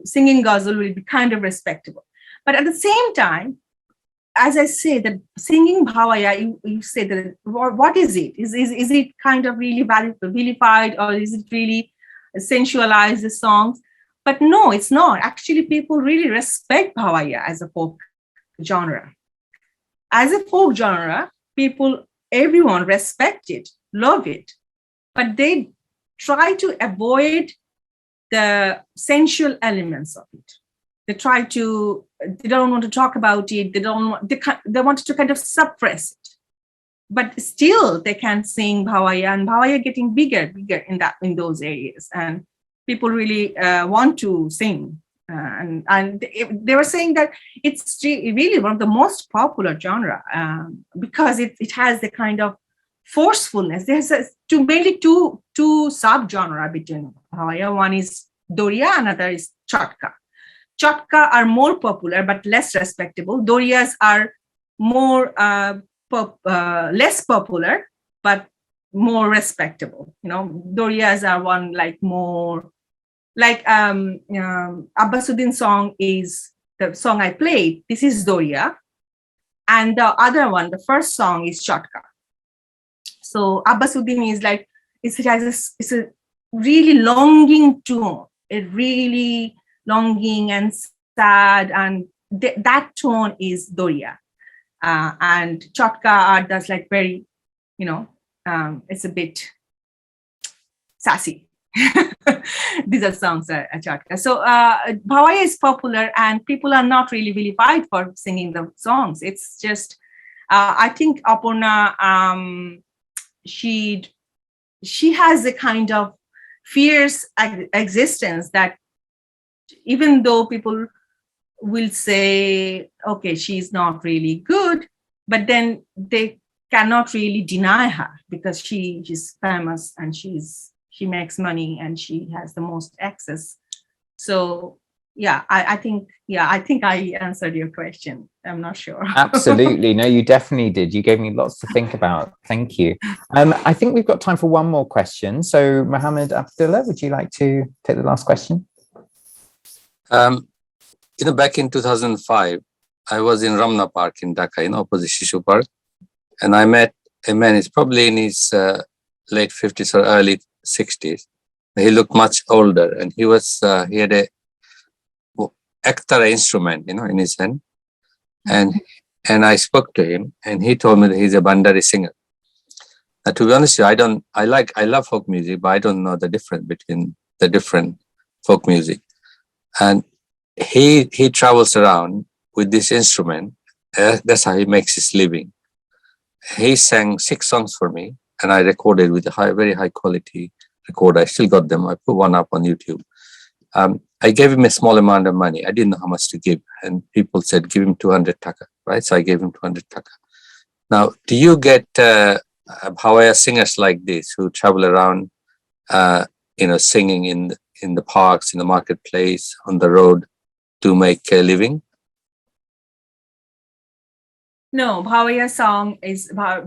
singing ghazal will be kind of respectable. But at the same time, as I say, that singing bhawaya, you say that, what is it? Is it kind of really vilified, or is it really sensualized, the songs? But no, it's not. Actually, people really respect bhawaya as a folk genre. As a folk genre, everyone respect it, love it, but they try to avoid the sensual elements of it. They don't want to talk about it. They want to kind of suppress it. But still, they can sing bhawaya, and bhawaya getting bigger in those areas. And people really want to sing. And they were saying that it's really one of the most popular genre because it has the kind of forcefulness. There's mainly two sub-genre between bhawaya. One is Doriya, another is Chatka. Chatka are more popular but less respectable. Doriyas are more less popular but more respectable. Doriyas are one like more like Abbasuddin's song is the song I played. This is Doriya, and the other one, the first song, is Chatka. So Abbasuddin is like it's a really longing tone, a really longing and sad, and that tone is Doriya, and Chatka are that's like very, it's a bit sassy. These are songs are Chatka. So bhawaya is popular, and people are not really vilified for singing the songs. It's just I think Aparna, she has a kind of fierce existence that even though people will say, okay, she's not really good, but then they cannot really deny her because she's famous and she makes money and she has the most access. So yeah, I think I answered your question. I'm not sure. Absolutely. No, you definitely did. You gave me lots to think about. Thank you. I think we've got time for one more question. So Mohammed Abdullah, would you like to take the last question? Back in 2005, I was in Ramna Park in Dhaka, opposite Shishu Park. And I met a man, he's probably in his late 50s or early 60s. He looked much older, and he had a ektara instrument, in his hand. And I spoke to him, and he told me that he's a Bandari singer. To be honest with you, I love folk music, but I don't know the difference between the different folk music. And he travels around with this instrument. That's how he makes his living. He sang 6 songs for me, and I recorded with a very high quality recorder. I still got them. I put one up on YouTube. I gave him a small amount of money. I didn't know how much to give. And people said, give him 200 taka, right? So I gave him 200 taka. Now, do you get Bhawaiya singers like this who travel around, singing in the parks, in the marketplace, on the road to make a living? No, Bhawaya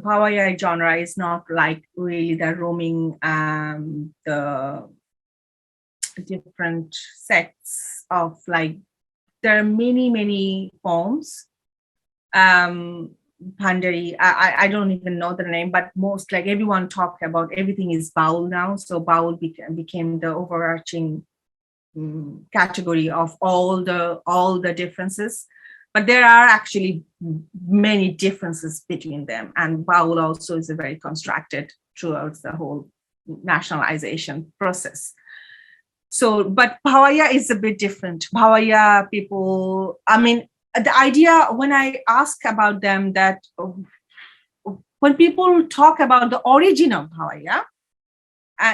Bhawaya genre is not like really the roaming, the different sects of, like, there are many forms. Pandari, I don't even know the name, but most, like, everyone talk about everything is Baul now. So Baul became the overarching category of all the differences. But there are actually many differences between them. And Baul also is a very constructed throughout the whole nationalization process. So, but Bhawaya is a bit different. Bhawaya people, I mean, the idea when I ask about them, that when people talk about the origin of Bhawaya,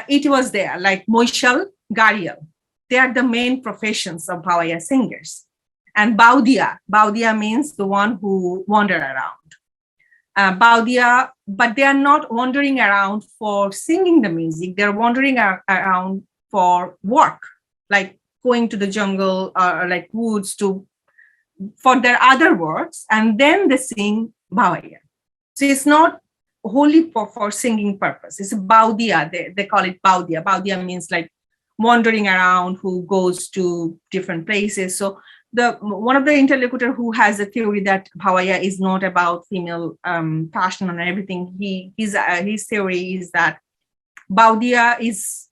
it was there, like Moishal, Garial. They are the main professions of Bhawaya singers. And Baudia means the one who wander around. Baudia, but they are not wandering around for singing the music. They're wandering around for work, like going to the jungle or like woods for their other works, and then they sing Bhawaya. So it's not wholly for singing purpose. It's a Baudia. They call it Baudia. Baudia means like wandering around, who goes to different places. So one of the interlocutor who has a theory that Bhawaya is not about female passion and everything, his theory is that Baudia is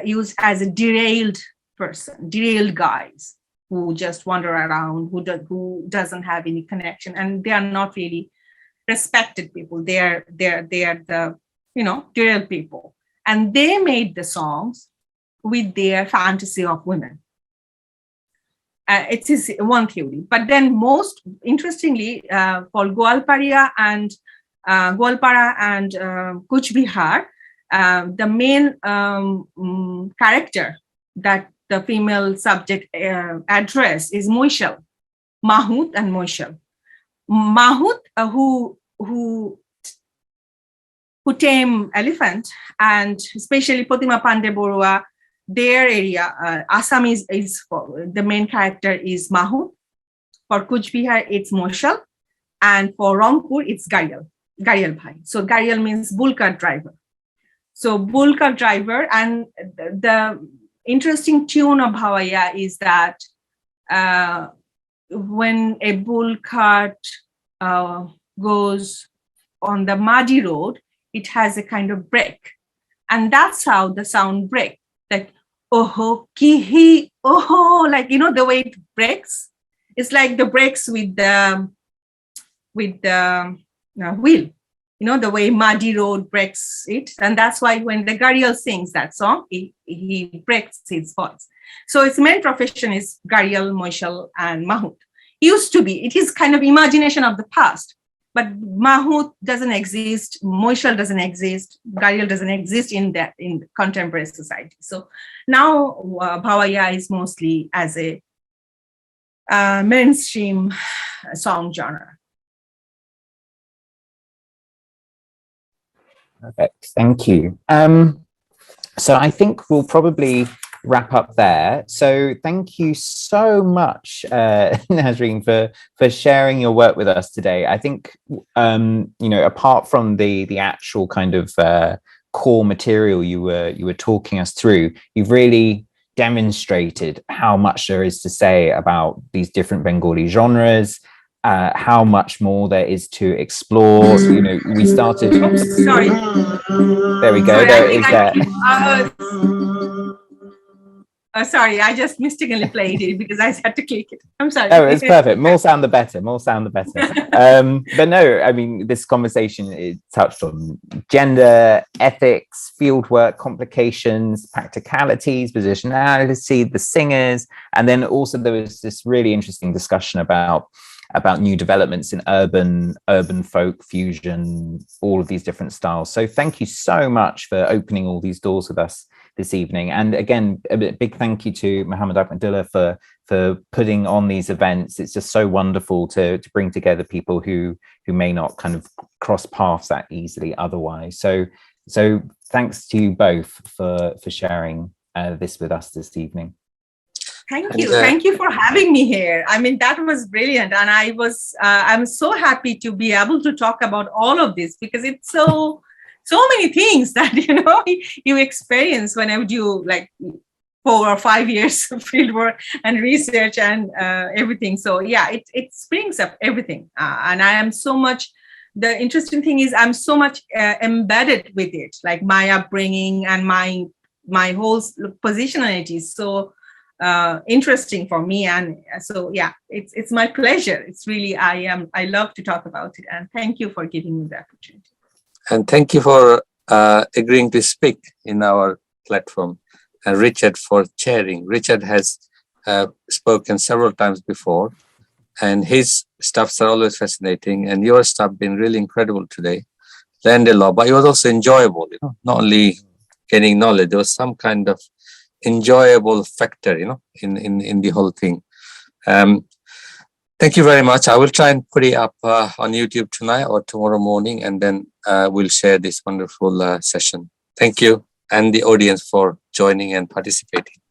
used as a derailed person, derailed guys who just wander around, who doesn't have any connection, and they are not really respected people. They're the derailed people, and they made the songs with their fantasy of women. It is one theory. But then most interestingly, for Goalpara and Kuch Bihar, the main character that the female subject address is Moishal, Mahut and Moishal. Mahut, who tame elephant, and especially Potima Pande Borua, their area, Assam is the main character is Mahut. For Kuch Bihar, it's Moshal, and for Rangpur, it's Garial Bhai. So Garial means bull cart driver. So bull cart driver, and the interesting tune of Bhawaya is that when a bull cart goes on the muddy road, it has a kind of break, and that's how the sound breaks. Like oh kihi oh, like the way it breaks. It's like the brakes with the wheel. The way muddy road breaks it, and that's why when the Garial sings that song, he breaks his voice. So its main profession is Garial, Moishal, and Mahut. Used to be. It is kind of imagination of the past. But Mahut doesn't exist, Moishal doesn't exist, Garial doesn't exist in contemporary society. So now Bhawaya is mostly as a mainstream song genre. Perfect, thank you. So I think we'll probably wrap up there. So thank you so much, Nasrin, for sharing your work with us today. I think, apart from the actual kind of core material you were talking us through, you've really demonstrated how much there is to say about these different Bengali genres, how much more there is to explore. We started. Oops, sorry. There we go. Sorry, there is that. Sorry, I just mistakenly played it because I had to click it. I'm sorry. Oh, it's perfect. More sound the better. But no, I mean, this conversation is touched on gender, ethics, fieldwork, complications, practicalities, positionality, the singers, and then also there was this really interesting discussion about new developments in urban folk fusion, all of these different styles. So thank you so much for opening all these doors with us this evening. And again, a big thank you to Muhammad Abdullah for putting on these events. It's just so wonderful to bring together people who may not kind of cross paths that easily otherwise. So thanks to you both for sharing this with us this evening. Thank you. Thank you for having me here. I mean, that was brilliant. And I'm so happy to be able to talk about all of this, because it's so many things that, you experience whenever you like 4 or 5 years of field work and research and everything. So yeah, it springs up everything. And I am so much, the interesting thing is I'm so much embedded with it, like my upbringing and my whole position on it is so interesting for me. And so yeah, it's my pleasure. It's really, I love to talk about it. And thank you for giving me the opportunity. And thank you for agreeing to speak in our platform. And Richard for chairing. Richard has spoken several times before, and his stuffs are always fascinating. And your stuff been really incredible today. Learned a lot, but it was also enjoyable. Not only gaining knowledge, there was some kind of enjoyable factor, in the whole thing. Thank you very much. I will try and put it up on YouTube tonight or tomorrow morning, and then we'll share this wonderful session. Thank you, and the audience for joining and participating.